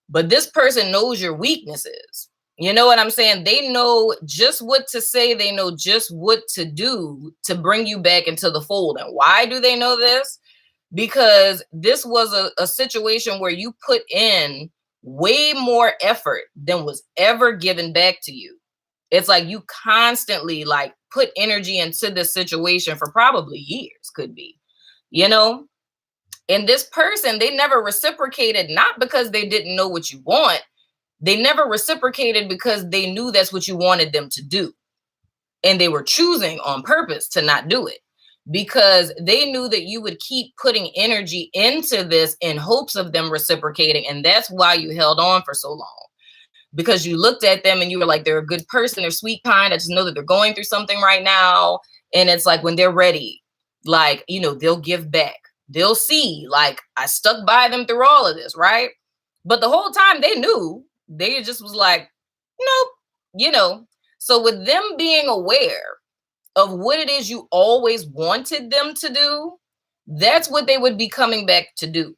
But this person knows your weaknesses. You know what I'm saying? They know just what to say. They know just what to do to bring you back into the fold. And why do they know this? Because this was a situation where you put in way more effort than was ever given back to you. It's like you constantly like put energy into this situation for probably years, could be, you know? And this person, they never reciprocated, not because they didn't know what you want. They never reciprocated because they knew that's what you wanted them to do. And they were choosing on purpose to not do it because they knew that you would keep putting energy into this in hopes of them reciprocating. And that's why you held on for so long, because you looked at them and you were like, they're a good person. They're sweet, kind. I just know that they're going through something right now. And it's like, when they're ready, like, you know, they'll give back. They'll see, like, I stuck by them through all of this, right? But the whole time they knew. They just was like, nope, you know. So with them being aware of what it is you always wanted them to do, that's what they would be coming back to do.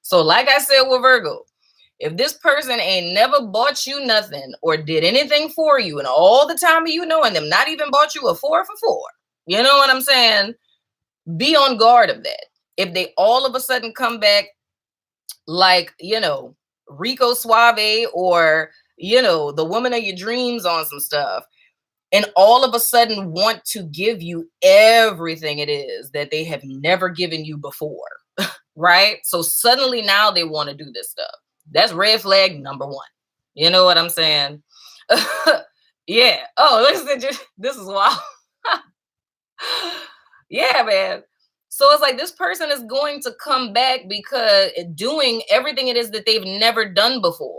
So like I said with Virgo, if this person ain't never bought you nothing or did anything for you, and all the time of you knowing them, not even bought you a 4 for 4, you know what I'm saying? Be on guard of that. If they all of a sudden come back like, you know, Rico Suave or, you know, the woman of your dreams on some stuff, and all of a sudden want to give you everything it is that they have never given you before, right? So suddenly now they want to do this stuff. That's red flag number 1. You know what I'm saying? Yeah. Oh, this is wild. Yeah, man. So it's like this person is going to come back because doing everything it is that they've never done before.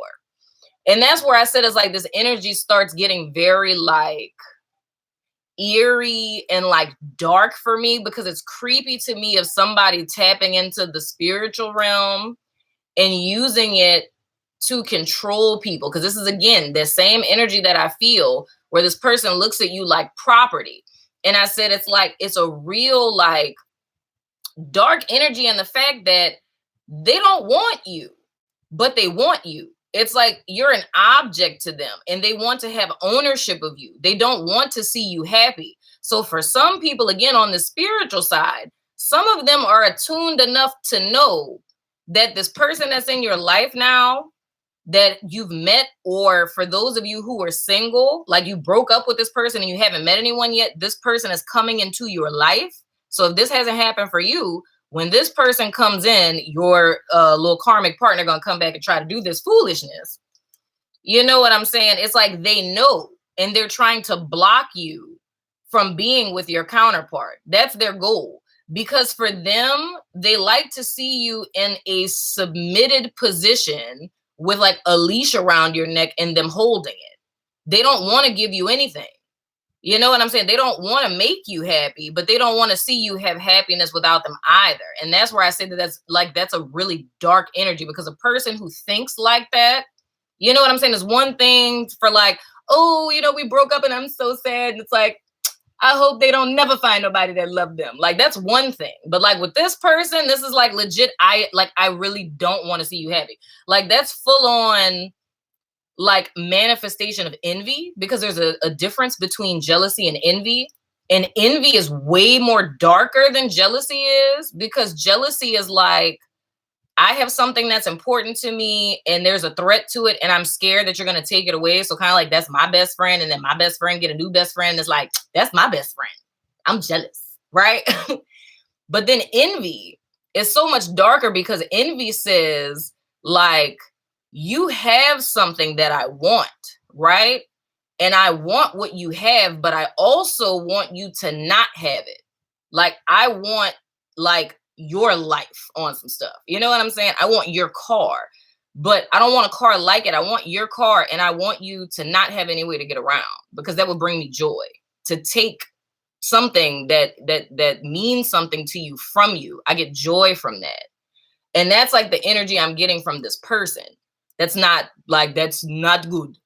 And that's where I said it's like this energy starts getting very like eerie and like dark for me, because it's creepy to me of somebody tapping into the spiritual realm and using it to control people. Because this is, again, the same energy that I feel where this person looks at you like property. And I said it's like, it's a real like dark energy, and the fact that they don't want you, but they want you. It's like you're an object to them and they want to have ownership of you. They don't want to see you happy. So for some people, again, on the spiritual side, some of them are attuned enough to know that this person that's in your life now that you've met, or for those of you who are single, like you broke up with this person and you haven't met anyone yet, this person is coming into your life. So if this hasn't happened for you, when this person comes in, your little karmic partner gonna come back and try to do this foolishness. You know what I'm saying? It's like they know, and they're trying to block you from being with your counterpart. That's their goal. Because for them, they like to see you in a submitted position with like a leash around your neck and them holding it. They don't want to give you anything. You know what I'm saying? They don't want to make you happy, but they don't want to see you have happiness without them either. And that's where I say that that's a really dark energy, because a person who thinks like that, you know what I'm saying? Is one thing for like, oh, you know, we broke up and I'm so sad. And it's like, I hope they don't never find nobody that loved them. Like, that's one thing. But like with this person, this is like legit. I really don't want to see you happy. Like, that's full on like manifestation of envy, because there's a difference between jealousy and envy. And envy is way more darker than jealousy is, because jealousy is like, I have something that's important to me and there's a threat to it and I'm scared that you're going to take it away. So kind of like that's my best friend and then my best friend get a new best friend. It's like, that's my best friend. I'm jealous, right? But then envy is so much darker because envy says like, you have something that I want, right? And I want what you have, but I also want you to not have it. Like I want like your life on some stuff. You know what I'm saying? I want your car, but I don't want a car like it. I want your car and I want you to not have any way to get around because that would bring me joy to take something that means something to you from you. I get joy from that. And that's like the energy I'm getting from this person. That's not good.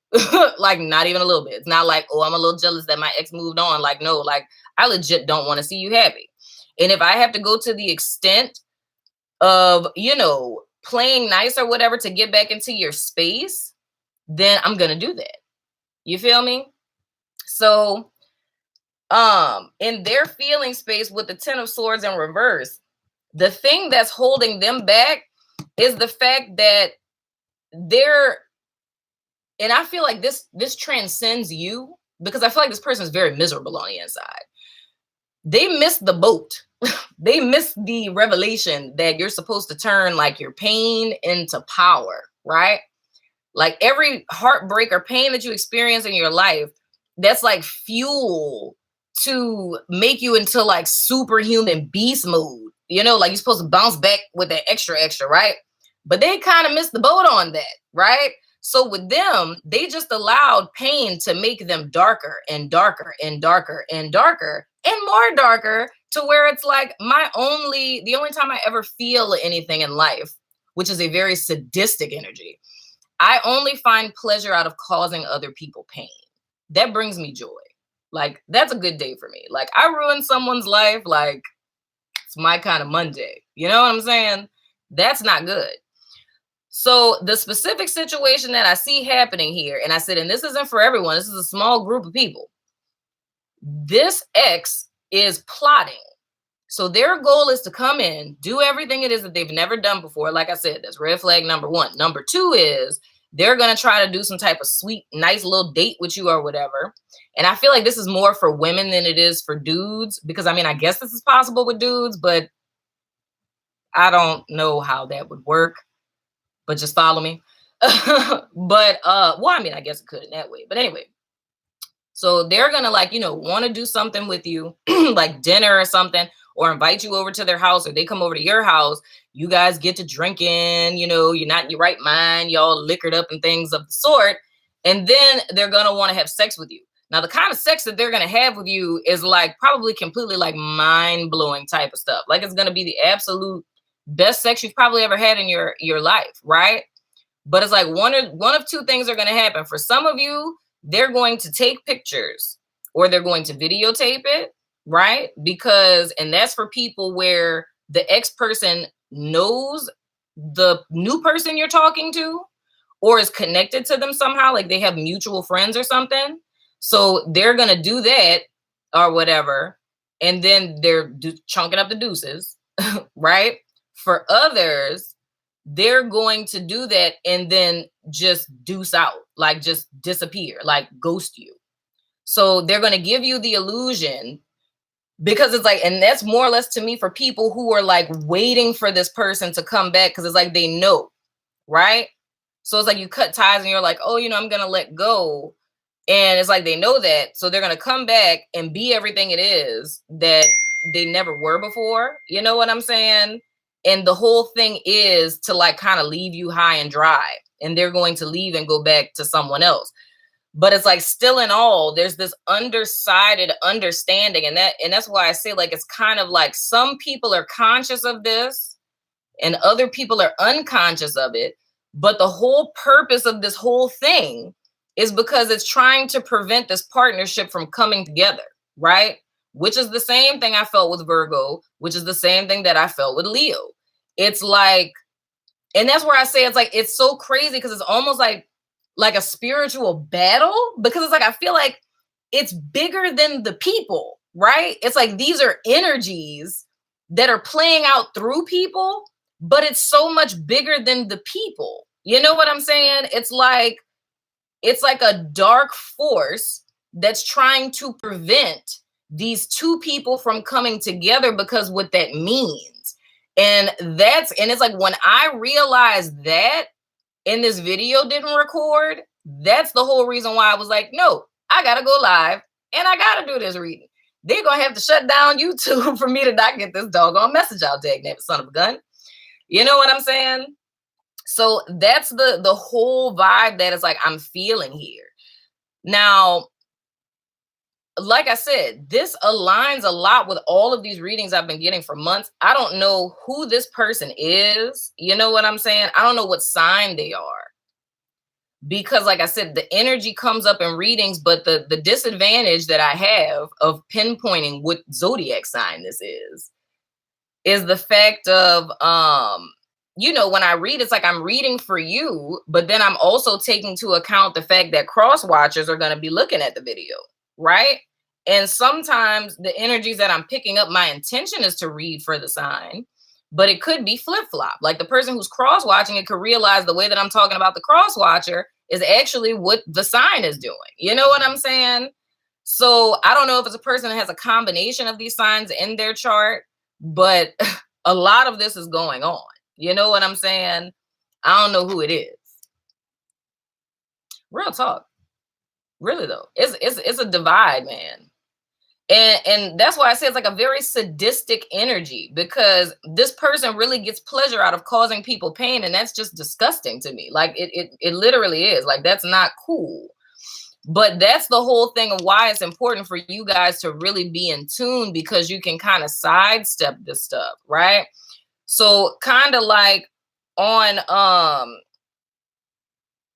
Like not even a little bit. It's not like, oh, I'm a little jealous that my ex moved on. Like, no, like I legit don't want to see you happy. And if I have to go to the extent of, you know, playing nice or whatever to get back into your space, then I'm going to do that. You feel me? So, in their feeling space with the 10 of Swords in reverse, the thing that's holding them back is the fact that they're, and I feel like this transcends you because I feel like this person is very miserable on the inside. They missed the boat. They missed the revelation that you're supposed to turn like your pain into power, right? Like every heartbreak or pain that you experience in your life, that's like fuel to make you into like superhuman beast mode. You know, like you're supposed to bounce back with that extra, right? But they kind of missed the boat on that, right? So with them, they just allowed pain to make them darker and darker and darker and darker and more darker to where it's like the only time I ever feel anything in life, which is a very sadistic energy, I only find pleasure out of causing other people pain. That brings me joy. Like, that's a good day for me. Like, I ruined someone's life. Like, it's my kind of Monday. You know what I'm saying? That's not good. So the specific situation that I see happening here, and I said, and this isn't for everyone, this is a small group of people. This ex is plotting. So their goal is to come in, do everything it is that they've never done before. Like I said, that's red flag number one. Number two is they're going to try to do some type of sweet, nice little date with you or whatever. And I feel like this is more for women than it is for dudes, because I mean, I guess this is possible with dudes, but I don't know how that would work. But just follow me. But well, I mean, I guess it could in that way. But anyway, so they're gonna like, you know, want to do something with you, like dinner or something, or invite you over to their house, or they come over to your house. You guys get to drinking, you know, you're not in your right mind, y'all liquored up and things of the sort. And then they're gonna want to have sex with you. Now, the kind of sex that they're gonna have with you is like probably completely like mind-blowing type of stuff. Like it's gonna be the absolute best sex you've probably ever had in your life, right? But it's like one of two things are going to happen. For some of you, they're going to take pictures or they're going to videotape it, right? Because, and that's for people where the ex person knows the new person you're talking to or is connected to them somehow, like they have mutual friends or something. So they're going to do that or whatever. And then they're chunking up the deuces, right? For others, they're going to do that and then just deuce out, like just disappear, like ghost you. So they're going to give you the illusion because it's like, and that's more or less to me for people who are like waiting for this person to come back because it's like they know, right? So it's like you cut ties and you're like, oh, you know, I'm going to let go. And it's like they know that. So they're going to come back and be everything it is that they never were before. You know what I'm saying? And the whole thing is to like kind of leave you high and dry. And they're going to leave and go back to someone else. But it's like still in all, there's this undersided understanding. And that's why I say like it's kind of like some people are conscious of this and other people are unconscious of it. But the whole purpose of this whole thing is because it's trying to prevent this partnership from coming together, right? Which is the same thing I felt with Virgo, which is the same thing that I felt with Leo. It's like, and that's where I say it's like, it's so crazy because it's almost like a spiritual battle, because it's like, I feel like it's bigger than the people, right? It's like, these are energies that are playing out through people, but it's so much bigger than the people. You know what I'm saying? It's like a dark force that's trying to prevent these two people from coming together, because what that means. And it's like, when I realized that, and this video didn't record, that's the whole reason why I was like, no, I gotta go live and I gotta do this reading. They're gonna have to shut down YouTube for me to not get this doggone message out, dang son of a gun. You know what I'm saying? So that's the whole vibe that is like I'm feeling here. Now, like I said, this aligns a lot with all of these readings I've been getting for months. I don't know who this person is. You know what I'm saying? I don't know what sign they are. Because like I said, the energy comes up in readings, but the disadvantage that I have of pinpointing what zodiac sign this is the fact of, when I read, it's like I'm reading for you, but then I'm also taking into account the fact that cross watchers are going to be looking at the video, right? And sometimes the energies that I'm picking up, my intention is to read for the sign, but it could be flip-flop. Like the person who's cross watching it could realize the way that I'm talking about the cross watcher is actually what the sign is doing. You know what I'm saying? So I don't know if it's a person that has a combination of these signs in their chart, but a lot of this is going on. You know what I'm saying? I don't know who it is. Real talk. Really though. It's a divide, man. And that's why I say it's like a very sadistic energy, because this person really gets pleasure out of causing people pain, and that's just disgusting to me. Like it literally is. Like, that's not cool. But that's the whole thing of why it's important for you guys to really be in tune, because you can kind of sidestep this stuff, right? So kind of like on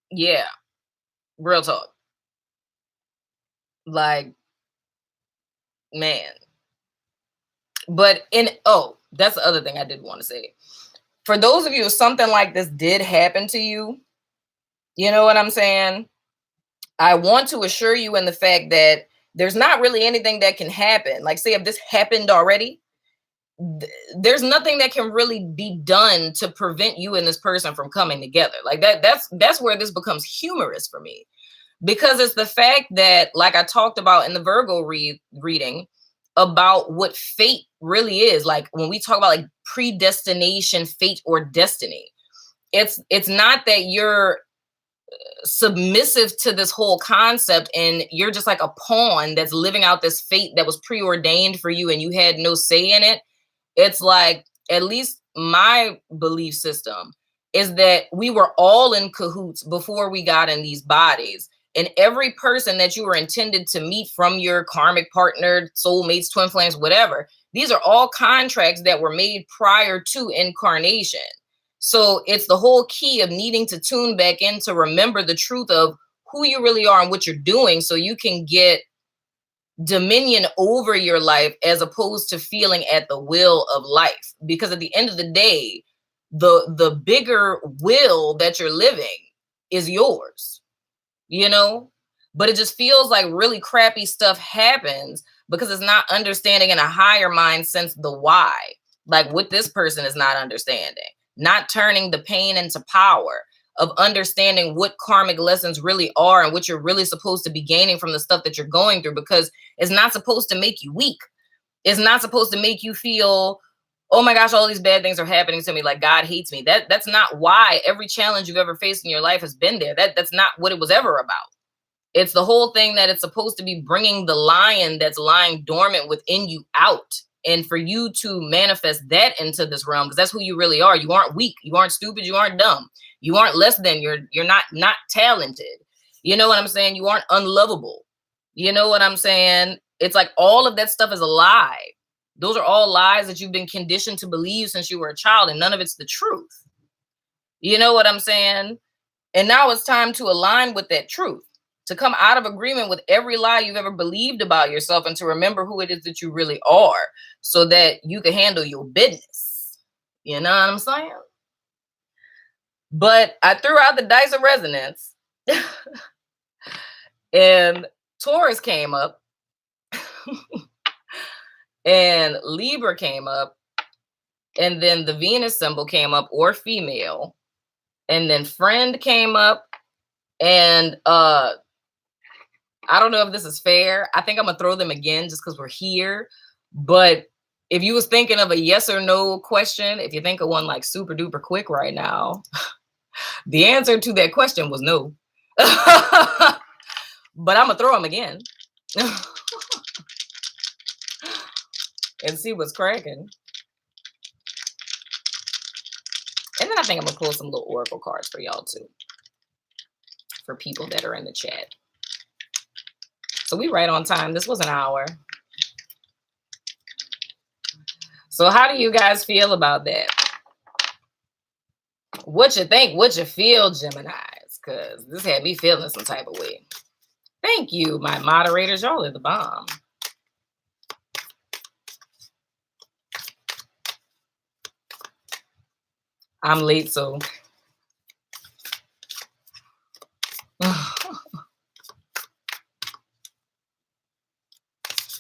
yeah, real talk. Like, man. But that's the other thing I did want to say. For those of you, if something like this did happen to you, you know what I'm saying? I want to assure you in the fact that there's not really anything that can happen. Like, say if this happened already, there's nothing that can really be done to prevent you and this person from coming together. Like that's where this becomes humorous for me, because it's the fact that, like I talked about in the Virgo reading, about what fate really is. Like when we talk about like predestination, fate, or destiny, it's not that you're submissive to this whole concept and you're just like a pawn that's living out this fate that was preordained for you and you had no say in it. It's like, at least my belief system is that we were all in cahoots before we got in these bodies. And every person that you were intended to meet, from your karmic partner, soulmates, twin flames, whatever, these are all contracts that were made prior to incarnation. So it's the whole key of needing to tune back in to remember the truth of who you really are and what you're doing, so you can get dominion over your life, as opposed to feeling at the will of life. Because at the end of the day, the bigger will that you're living is yours, you know? But it just feels like really crappy stuff happens because it's not understanding in a higher mind sense the why. Like what this person is not understanding, not turning the pain into power, of understanding what karmic lessons really are and what you're really supposed to be gaining from the stuff that you're going through, because it's not supposed to make you weak. It's not supposed to make you feel, oh my gosh, all these bad things are happening to me, like God hates me. That's not why every challenge you've ever faced in your life has been there. That's not what it was ever about. It's the whole thing that it's supposed to be bringing the lion that's lying dormant within you out, and for you to manifest that into this realm, because that's who you really are. You aren't weak. You aren't stupid. You aren't dumb. You aren't less than. You're not talented. You know what I'm saying? You aren't unlovable. You know what I'm saying? It's like all of that stuff is a lie. Those are all lies that you've been conditioned to believe since you were a child, and none of it's the truth. You know what I'm saying? And now it's time to align with that truth, to come out of agreement with every lie you've ever believed about yourself, and to remember who it is that you really are, so that you can handle your business. You know what I'm saying? But I threw out the dice of resonance and Taurus came up and Libra came up and then the Venus symbol came up, or female, and then friend came up, and I don't know if this is fair. I think I'm gonna throw them again just because we're here. But if you was thinking of a yes or no question, if you think of one like super duper quick right now, the answer to that question was no. But I'm gonna throw them again and see what's cracking. And then I think I'm gonna pull some little oracle cards for y'all too, for people that are in the chat. So we right on time. This was an hour. So how do you guys feel about that? What you think? What you feel, Geminis? Because this had me feeling some type of way. Thank you, my moderators. Y'all are the bomb. I'm late, so.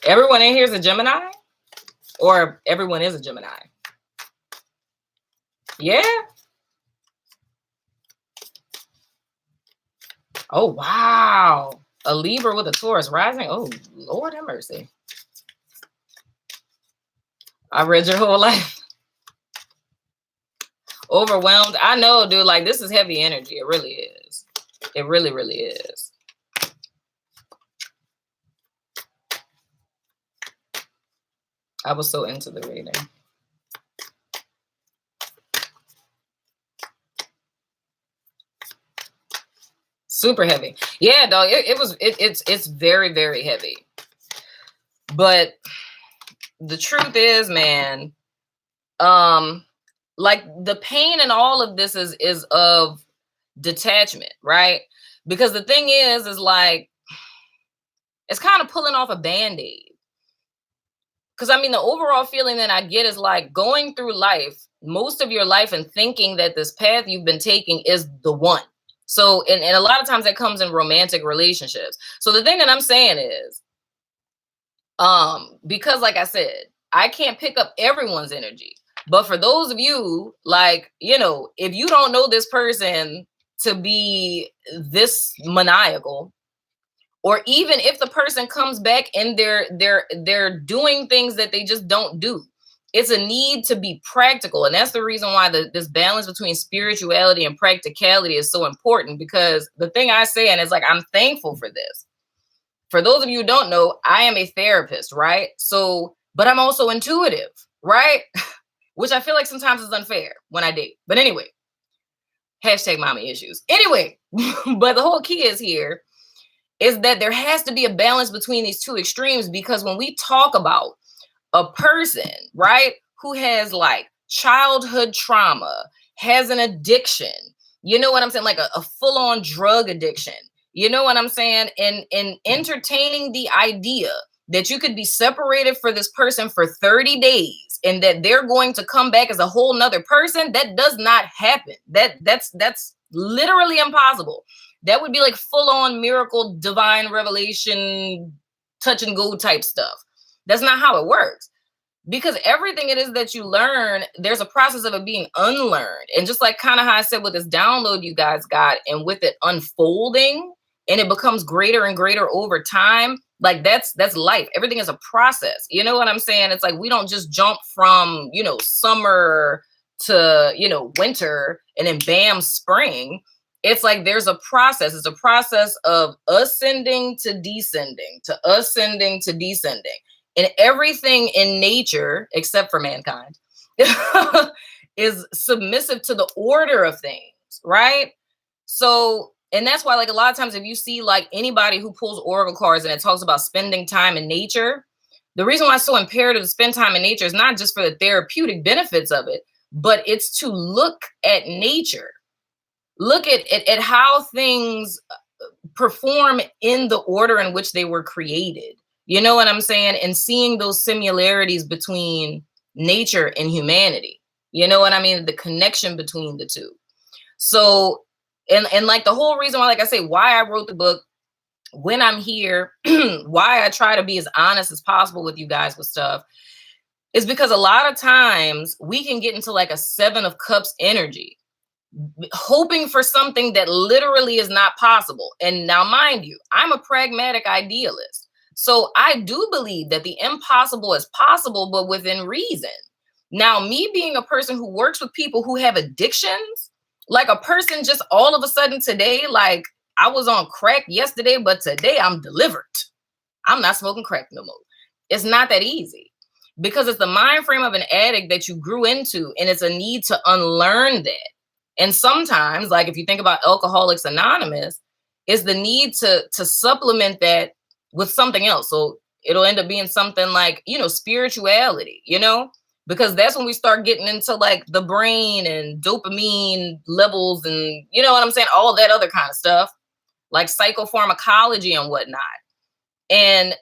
Everyone in here is a Gemini? Or everyone is a Gemini? Yeah? Oh, wow. A Libra with a Taurus rising? Oh, Lord have mercy. I read your whole life. Overwhelmed. I know, dude. Like, this is heavy energy. It really is. It really, really is. I was so into the reading. Super heavy. Yeah, dog. It's very, very heavy. But the truth is, man, like the pain in all of this is of detachment, right? Because the thing is like, it's kind of pulling off a band-aid. Because I mean, the overall feeling that I get is like going through life, most of your life, and thinking that this path you've been taking is the one. So, and a lot of times that comes in romantic relationships. So the thing that I'm saying is, because like I said, I can't pick up everyone's energy. But for those of you, like, you know, if you don't know this person to be this maniacal, or even if the person comes back and they're doing things that they just don't do, it's a need to be practical. And that's the reason why this balance between spirituality and practicality is so important. Because the thing I say, and it's like, I'm thankful for this. For those of you who don't know, I am a therapist, right? So, but I'm also intuitive, right? Which I feel like sometimes is unfair when I date. But anyway, hashtag mommy issues. Anyway, but the whole key is here is that there has to be a balance between these two extremes, because when we talk about a person, right, who has like childhood trauma, has an addiction, you know what I'm saying? Like a full-on drug addiction, you know what I'm saying? And entertaining the idea that you could be separated for this person for 30 days and that they're going to come back as a whole nother person, that does not happen. That's literally impossible. That would be like full-on miracle, divine revelation, touch and go type stuff. That's not how it works. Because everything it is that you learn, there's a process of it being unlearned. And just like kind of how I said with this download you guys got, and with it unfolding and it becomes greater and greater over time, like that's life. Everything is a process. You know what I'm saying? It's like we don't just jump from, you know, summer to, you know, winter and then bam, spring. It's like there's a process. It's a process of ascending to descending, to ascending to descending. And everything in nature, except for mankind, is submissive to the order of things, right? So, and that's why, like, a lot of times if you see like anybody who pulls oracle cards and it talks about spending time in nature, the reason why it's so imperative to spend time in nature is not just for the therapeutic benefits of it, but it's to look at nature. Look at how things perform in the order in which they were created. You know what I'm saying? And seeing those similarities between nature and humanity. You know what I mean? The connection between the two. So, and like the whole reason why, like I say, why I wrote the book, when I'm here, why I try to be as honest as possible with you guys with stuff, is because a lot of times we can get into like a 7 of Cups energy, hoping for something that literally is not possible. And now, mind you, I'm a pragmatic idealist. So I do believe that the impossible is possible, but within reason. Now, me being a person who works with people who have addictions, like a person just all of a sudden today, like I was on crack yesterday, but today I'm delivered. I'm not smoking crack no more. It's not that easy because it's the mind frame of an addict that you grew into, and it's a need to unlearn that. And sometimes, like if you think about Alcoholics Anonymous, is the need to supplement that with something else. So it'll end up being something like, spirituality, because that's when we start getting into like the brain and dopamine levels and you know what I'm saying? All that other kind of stuff, like psychopharmacology and whatnot. And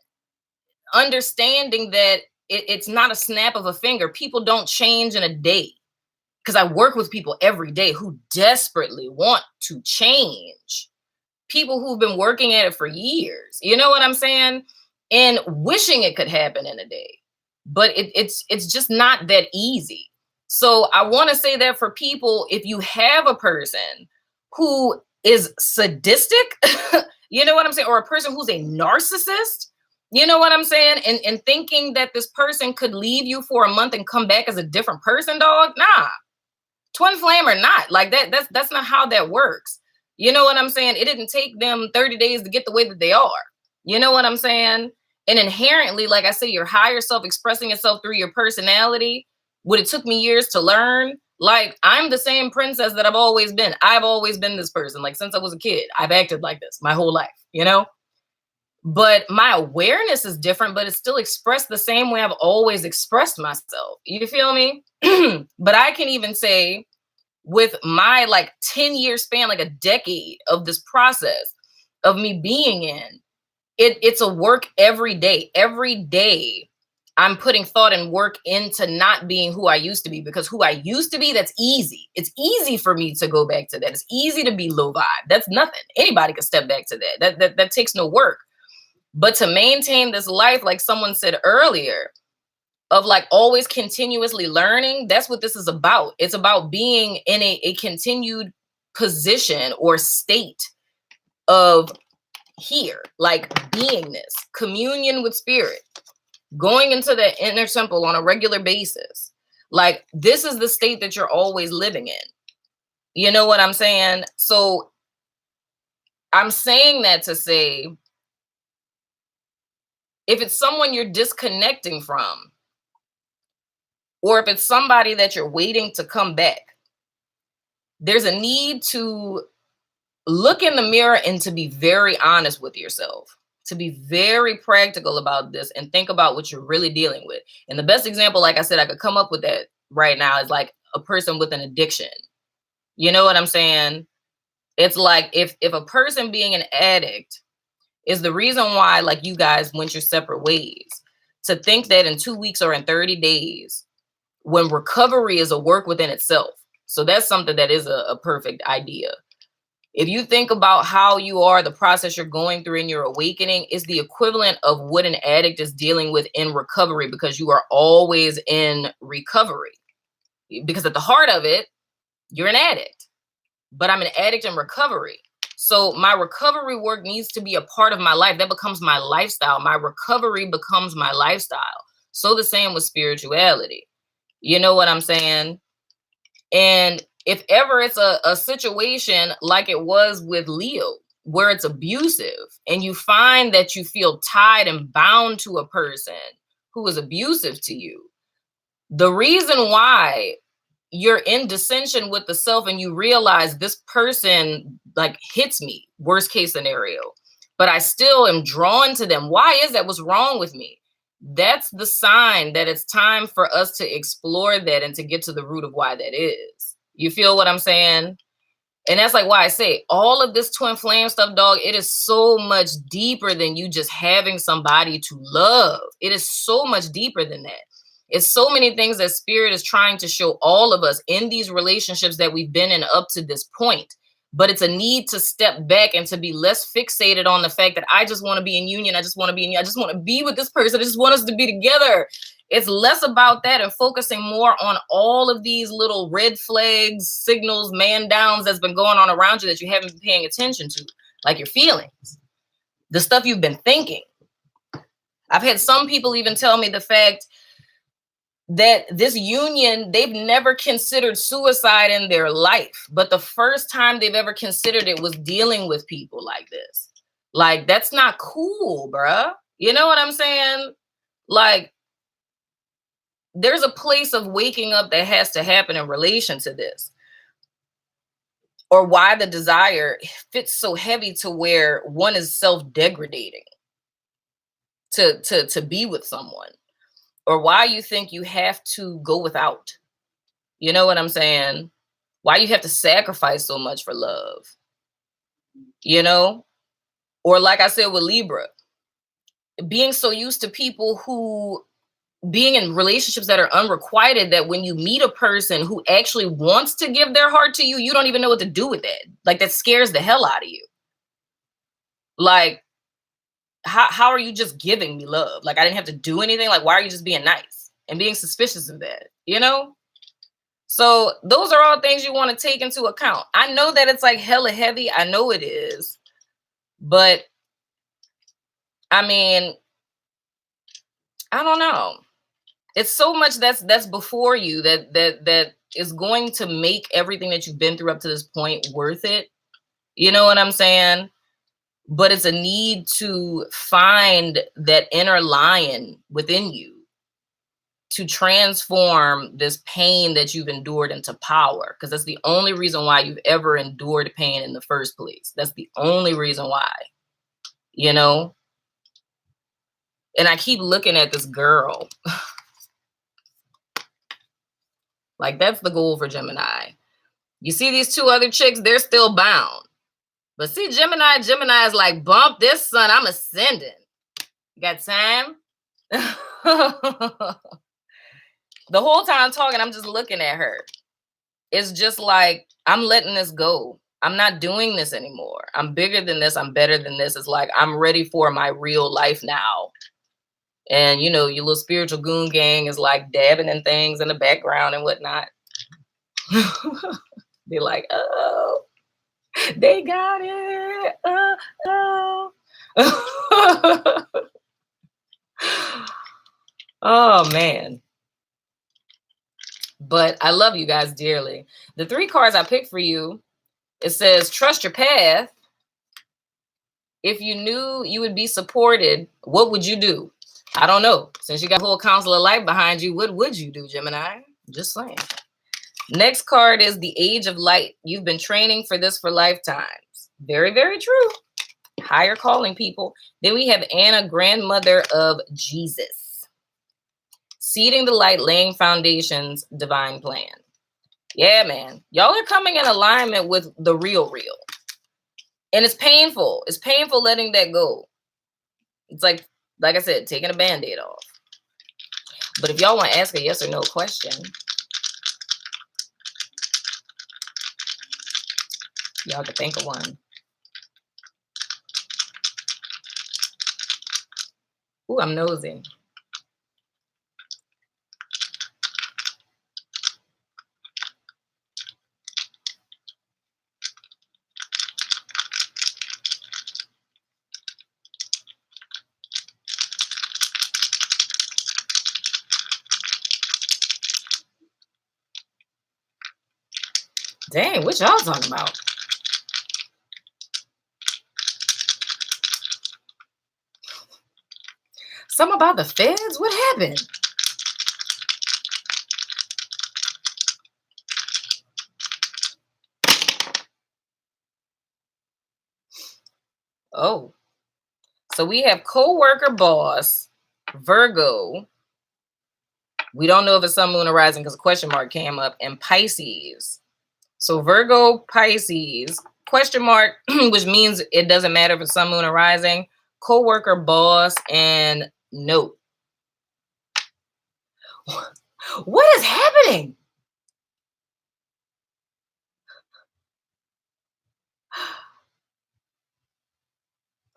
understanding that it's not a snap of a finger. People don't change in a day. Because I work with people every day who desperately want to change. People who've been working at it for years. You know what I'm saying? And wishing it could happen in a day. But it's just not that easy. So I want to say that for people, if you have a person who is sadistic, you know what I'm saying? Or a person who's a narcissist, you know what I'm saying? And thinking that this person could leave you for a month and come back as a different person, dog. Nah. Twin flame or not, like that's not how that works. You know what I'm saying? It didn't take them 30 days to get the way that they are. You know what I'm saying? And inherently, like I say, your higher self expressing itself through your personality, what it took me years to learn. Like I'm the same princess that I've always been. I've always been this person. Like since I was a kid, I've acted like this my whole life, But my awareness is different, but it's still expressed the same way I've always expressed myself. You feel me? But I can even say with my like 10-year span, like a decade of this process of me being in, it's a work every day. Every day I'm putting thought and work into not being who I used to be, because who I used to be, that's easy. It's easy for me to go back to that. It's easy to be low vibe. That's nothing. Anybody can step back to that. That takes no work. But to maintain this life, like someone said earlier, of like always continuously learning, that's what this is about. It's about being in a continued position or state of here, like beingness, communion with spirit, going into the inner temple on a regular basis. Like this is the state that you're always living in. You know what I'm saying? So I'm saying that to say, if it's someone you're disconnecting from, or if it's somebody that you're waiting to come back, there's a need to look in the mirror and to be very honest with yourself, to be very practical about this and think about what you're really dealing with. And the best example, like I said, I could come up with that right now is like a person with an addiction. You know what I'm saying? It's like if a person being an addict is the reason why like you guys went your separate ways, to think that in 2 weeks or in 30 days, when recovery is a work within itself. So that's something that is a perfect idea. If you think about how you are, the process you're going through in your awakening is the equivalent of what an addict is dealing with in recovery, because you are always in recovery. Because at the heart of it, you're an addict, but I'm an addict in recovery. So my recovery work needs to be a part of my life. That becomes my lifestyle. My recovery becomes my lifestyle. So the same with spirituality. You know what I'm saying? And if ever it's a situation like it was with Leo, where it's abusive and you find that you feel tied and bound to a person who is abusive to you, the reason why you're in dissension with the self and you realize this person like hits me, worst case scenario, but I still am drawn to them. Why is that? What's wrong with me? That's the sign that it's time for us to explore that and to get to the root of why that is. You feel what I'm saying? And that's like why I say all of this twin flame stuff, dog, it is so much deeper than you just having somebody to love. It is so much deeper than that. It's so many things that spirit is trying to show all of us in these relationships that we've been in up to this point. But it's a need to step back and to be less fixated on the fact that I just want to be in union. I just want to be with this person. I just want us to be together. It's less about that and focusing more on all of these little red flags, signals, man downs that's been going on around you that you haven't been paying attention to, like your feelings, the stuff you've been thinking. I've had some people even tell me the fact that this union, they've never considered suicide in their life, but the first time they've ever considered it was dealing with people like this. Like, that's not cool, bruh. You know what I'm saying? Like, there's a place of waking up that has to happen in relation to this, or why the desire fits so heavy to where one is self-degrading to be with someone, or why you think you have to go without. You know what I'm saying? Why you have to sacrifice so much for love, you know? Or like I said with Libra, being so used to people who being in relationships that are unrequited, that when you meet a person who actually wants to give their heart to you, you don't even know what to do with it. Like, that scares the hell out of you. Like, how are you just giving me love? Like, I didn't have to do anything. Like, why are you just being nice and being suspicious of that? You know? So those are all things you want to take into account. I know that it's like hella heavy. I know it is. But I mean, I don't know. It's so much that's before you that is going to make everything that you've been through up to this point worth it. You know what I'm saying? But it's a need to find that inner lion within you to transform this pain that you've endured into power, because that's the only reason why you've ever endured pain in the first place. That's the only reason why, you know? And I keep looking at this girl. Like, that's the goal for Gemini. You see these two other chicks, they're still bound. But see, Gemini is like, bump this sun, I'm ascending. You got time? The whole time talking, I'm just looking at her. It's just like, I'm letting this go. I'm not doing this anymore. I'm bigger than this. I'm better than this. It's like, I'm ready for my real life now. And, you know, your little spiritual goon gang is like dabbing in things in the background and whatnot. They're like, oh, they got it. Oh. Oh, man. But I love you guys dearly. The 3 cards I picked for you, it says, trust your path. If you knew you would be supported, what would you do? I don't know. Since you got a whole council of life behind you, what would you do, Gemini? Just saying. Next card is the Age of Light. You've been training for this for lifetimes. Very, very true. Higher calling, people. Then we have Anna, grandmother of Jesus. Seeding the light, laying foundations, divine plan. Yeah, man. Y'all are coming in alignment with the real. And it's painful. It's painful letting that go. It's like I said, taking a Band-Aid off. But if y'all want to ask a yes or no question, y'all can think of one. Ooh, I'm nosy. Dang, what y'all talking about? Something about the feds? What happened? Oh. So we have co-worker boss, Virgo. We don't know if it's sun, moon, or rising because a question mark came up, and Pisces. So Virgo, Pisces, question mark, which means it doesn't matter if it's sun, moon, or rising, co-worker, boss, and note. What is happening?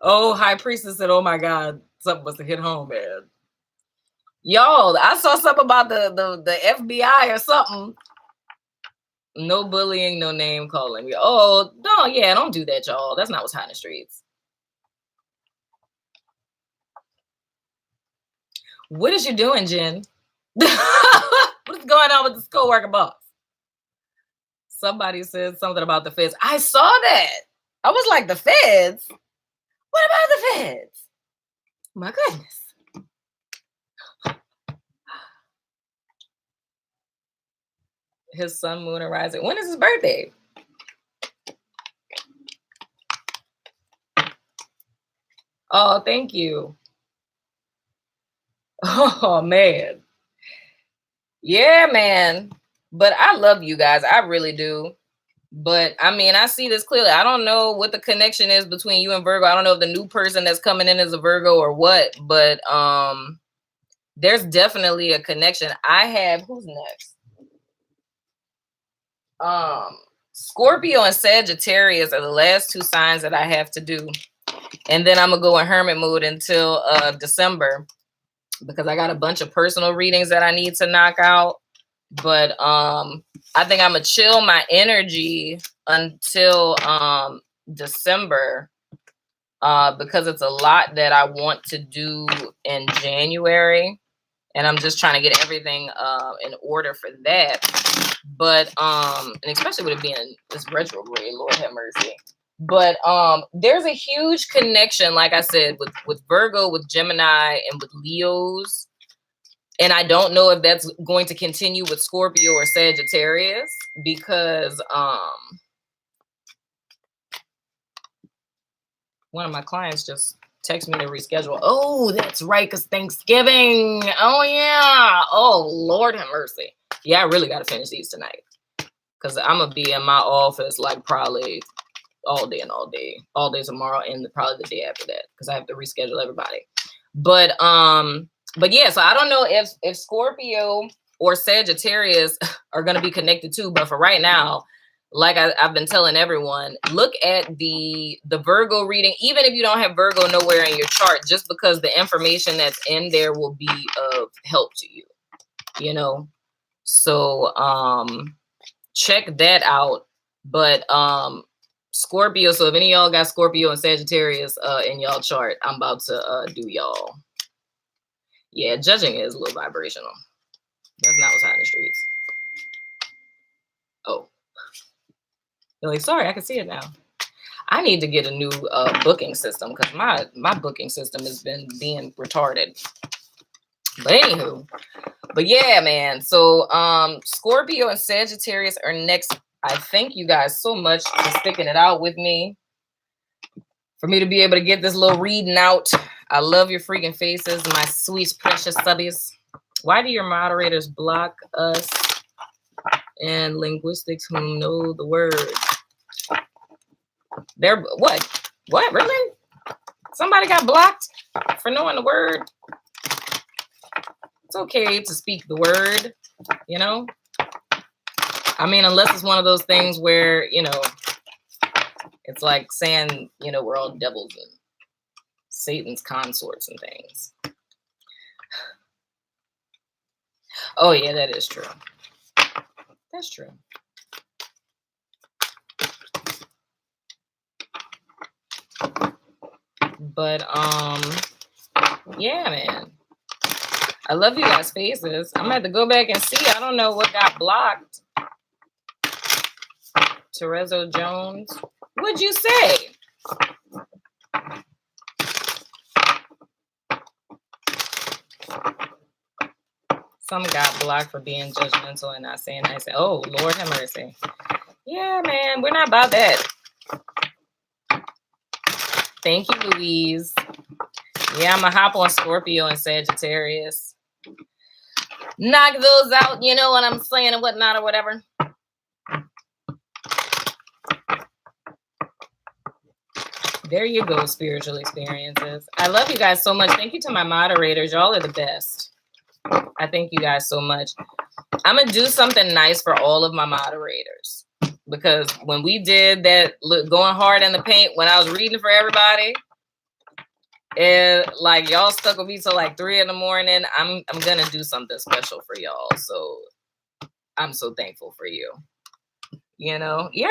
Oh, High Priestess said, oh my God, something must have hit home, man. Yo, I saw something about the FBI or something. No bullying, no name calling. Oh, no, yeah, don't do that, y'all. That's not what's hot in the streets. What is you doing, Jen? What's going on with this co-worker boss? Somebody said something about the feds. I saw that. I was like, the feds? What about the feds? My goodness. His sun, moon, and rising. When is his birthday? Oh, thank you. Oh, man. Yeah, man. But I love you guys. I really do. But I mean, I see this clearly. I don't know what the connection is between you and Virgo. I don't know if the new person that's coming in is a Virgo or what, but there's definitely a connection. I have, who's next? Scorpio and Sagittarius are the last two signs that I have to do. And then I'm gonna go in hermit mood until December, because I got a bunch of personal readings that I need to knock out. But I think I'm gonna chill my energy until December, because it's a lot that I want to do in January, and I'm just trying to get everything in order for that. But and especially with it being this retrograde, Lord have mercy. But there's a huge connection, like I said, with Virgo, with Gemini, and with Leos. And I don't know if that's going to continue with Scorpio or Sagittarius, because one of my clients just texted me to reschedule. Oh, that's right, because Thanksgiving. Oh, yeah. Oh, Lord have mercy. Yeah, I really got to finish these tonight, because I'm going to be in my office like probably all day tomorrow, and probably the day after that, because I have to reschedule everybody. But yeah, so I don't know if Scorpio or Sagittarius are going to be connected too. But for right now, like I've been telling everyone, look at the Virgo reading, even if you don't have Virgo nowhere in your chart, just because the information that's in there will be of help to you, you know? So check that out. But Scorpio, so if any of y'all got Scorpio and Sagittarius in y'all chart, I'm about to do y'all. Yeah, judging is a little vibrational. That's not what's hot in the streets. Oh. You're like, sorry, I can see it now. I need to get a new booking system, because my booking system has been being retarded. But anywho, but yeah, man. So Scorpio and Sagittarius are next. I thank you guys so much for sticking it out with me, for me to be able to get this little reading out. I love your freaking faces, my sweet, precious subbies. Why do your moderators block us and linguistics who know the word? They're what? What, really? Somebody got blocked for knowing the word? It's okay to speak the word, you know? I mean, unless it's one of those things where, you know, it's like saying, you know, we're all devils and Satan's consorts and things. Oh, yeah, that is true. That's true. But, yeah, man. I love you guys' faces. I'm going to have to go back and see. I don't know what got blocked. Terezo Jones. What'd you say? Some got blocked for being judgmental and not saying nice. Oh, Lord have mercy. Yeah, man. We're not about that. Thank you, Louise. Yeah, I'm going to hop on Scorpio and Sagittarius. Knock those out, you know what I'm saying, and whatnot or whatever. There you go, spiritual experiences. I love you guys so much. Thank you to my moderators. Y'all are the best. I thank you guys so much. I'm going to do something nice for all of my moderators, because when we did that, going hard in the paint, when I was reading for everybody, And like y'all stuck with me till like 3 in the morning. I'm gonna do something special for y'all. So I'm so thankful for you. You know, you're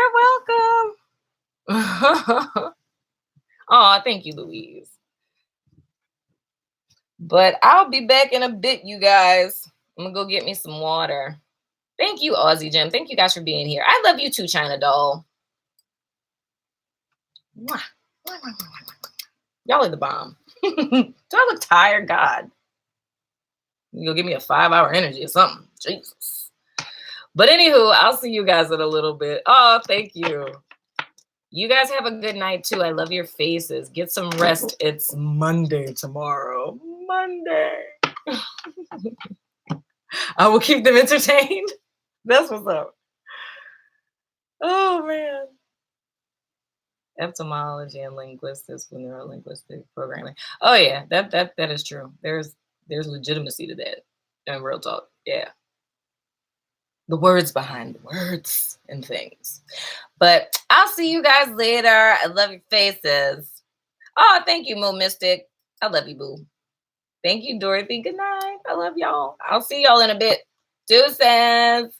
welcome. Oh, thank you, Louise. But I'll be back in a bit, you guys. I'm gonna go get me some water. Thank you, Aussie Jim. Thank you guys for being here. I love you too, China Doll. Mwah. Y'all are the bomb. Do I look tired? God. You'll give me a 5-hour energy or something. Jesus. But anywho, I'll see you guys in a little bit. Oh, thank you. You guys have a good night too. I love your faces. Get some rest. It's Monday tomorrow. Monday. I will keep them entertained. That's what's up. Oh man. Etymology and linguistics with neurolinguistic programming. Oh yeah, that is true. There's legitimacy to that. And real talk. Yeah. The words behind the words and things. But I'll see you guys later. I love your faces. Oh, thank you, Mo Mystic. I love you, boo. Thank you, Dorothy. Good night. I love y'all. I'll see y'all in a bit. Deuces.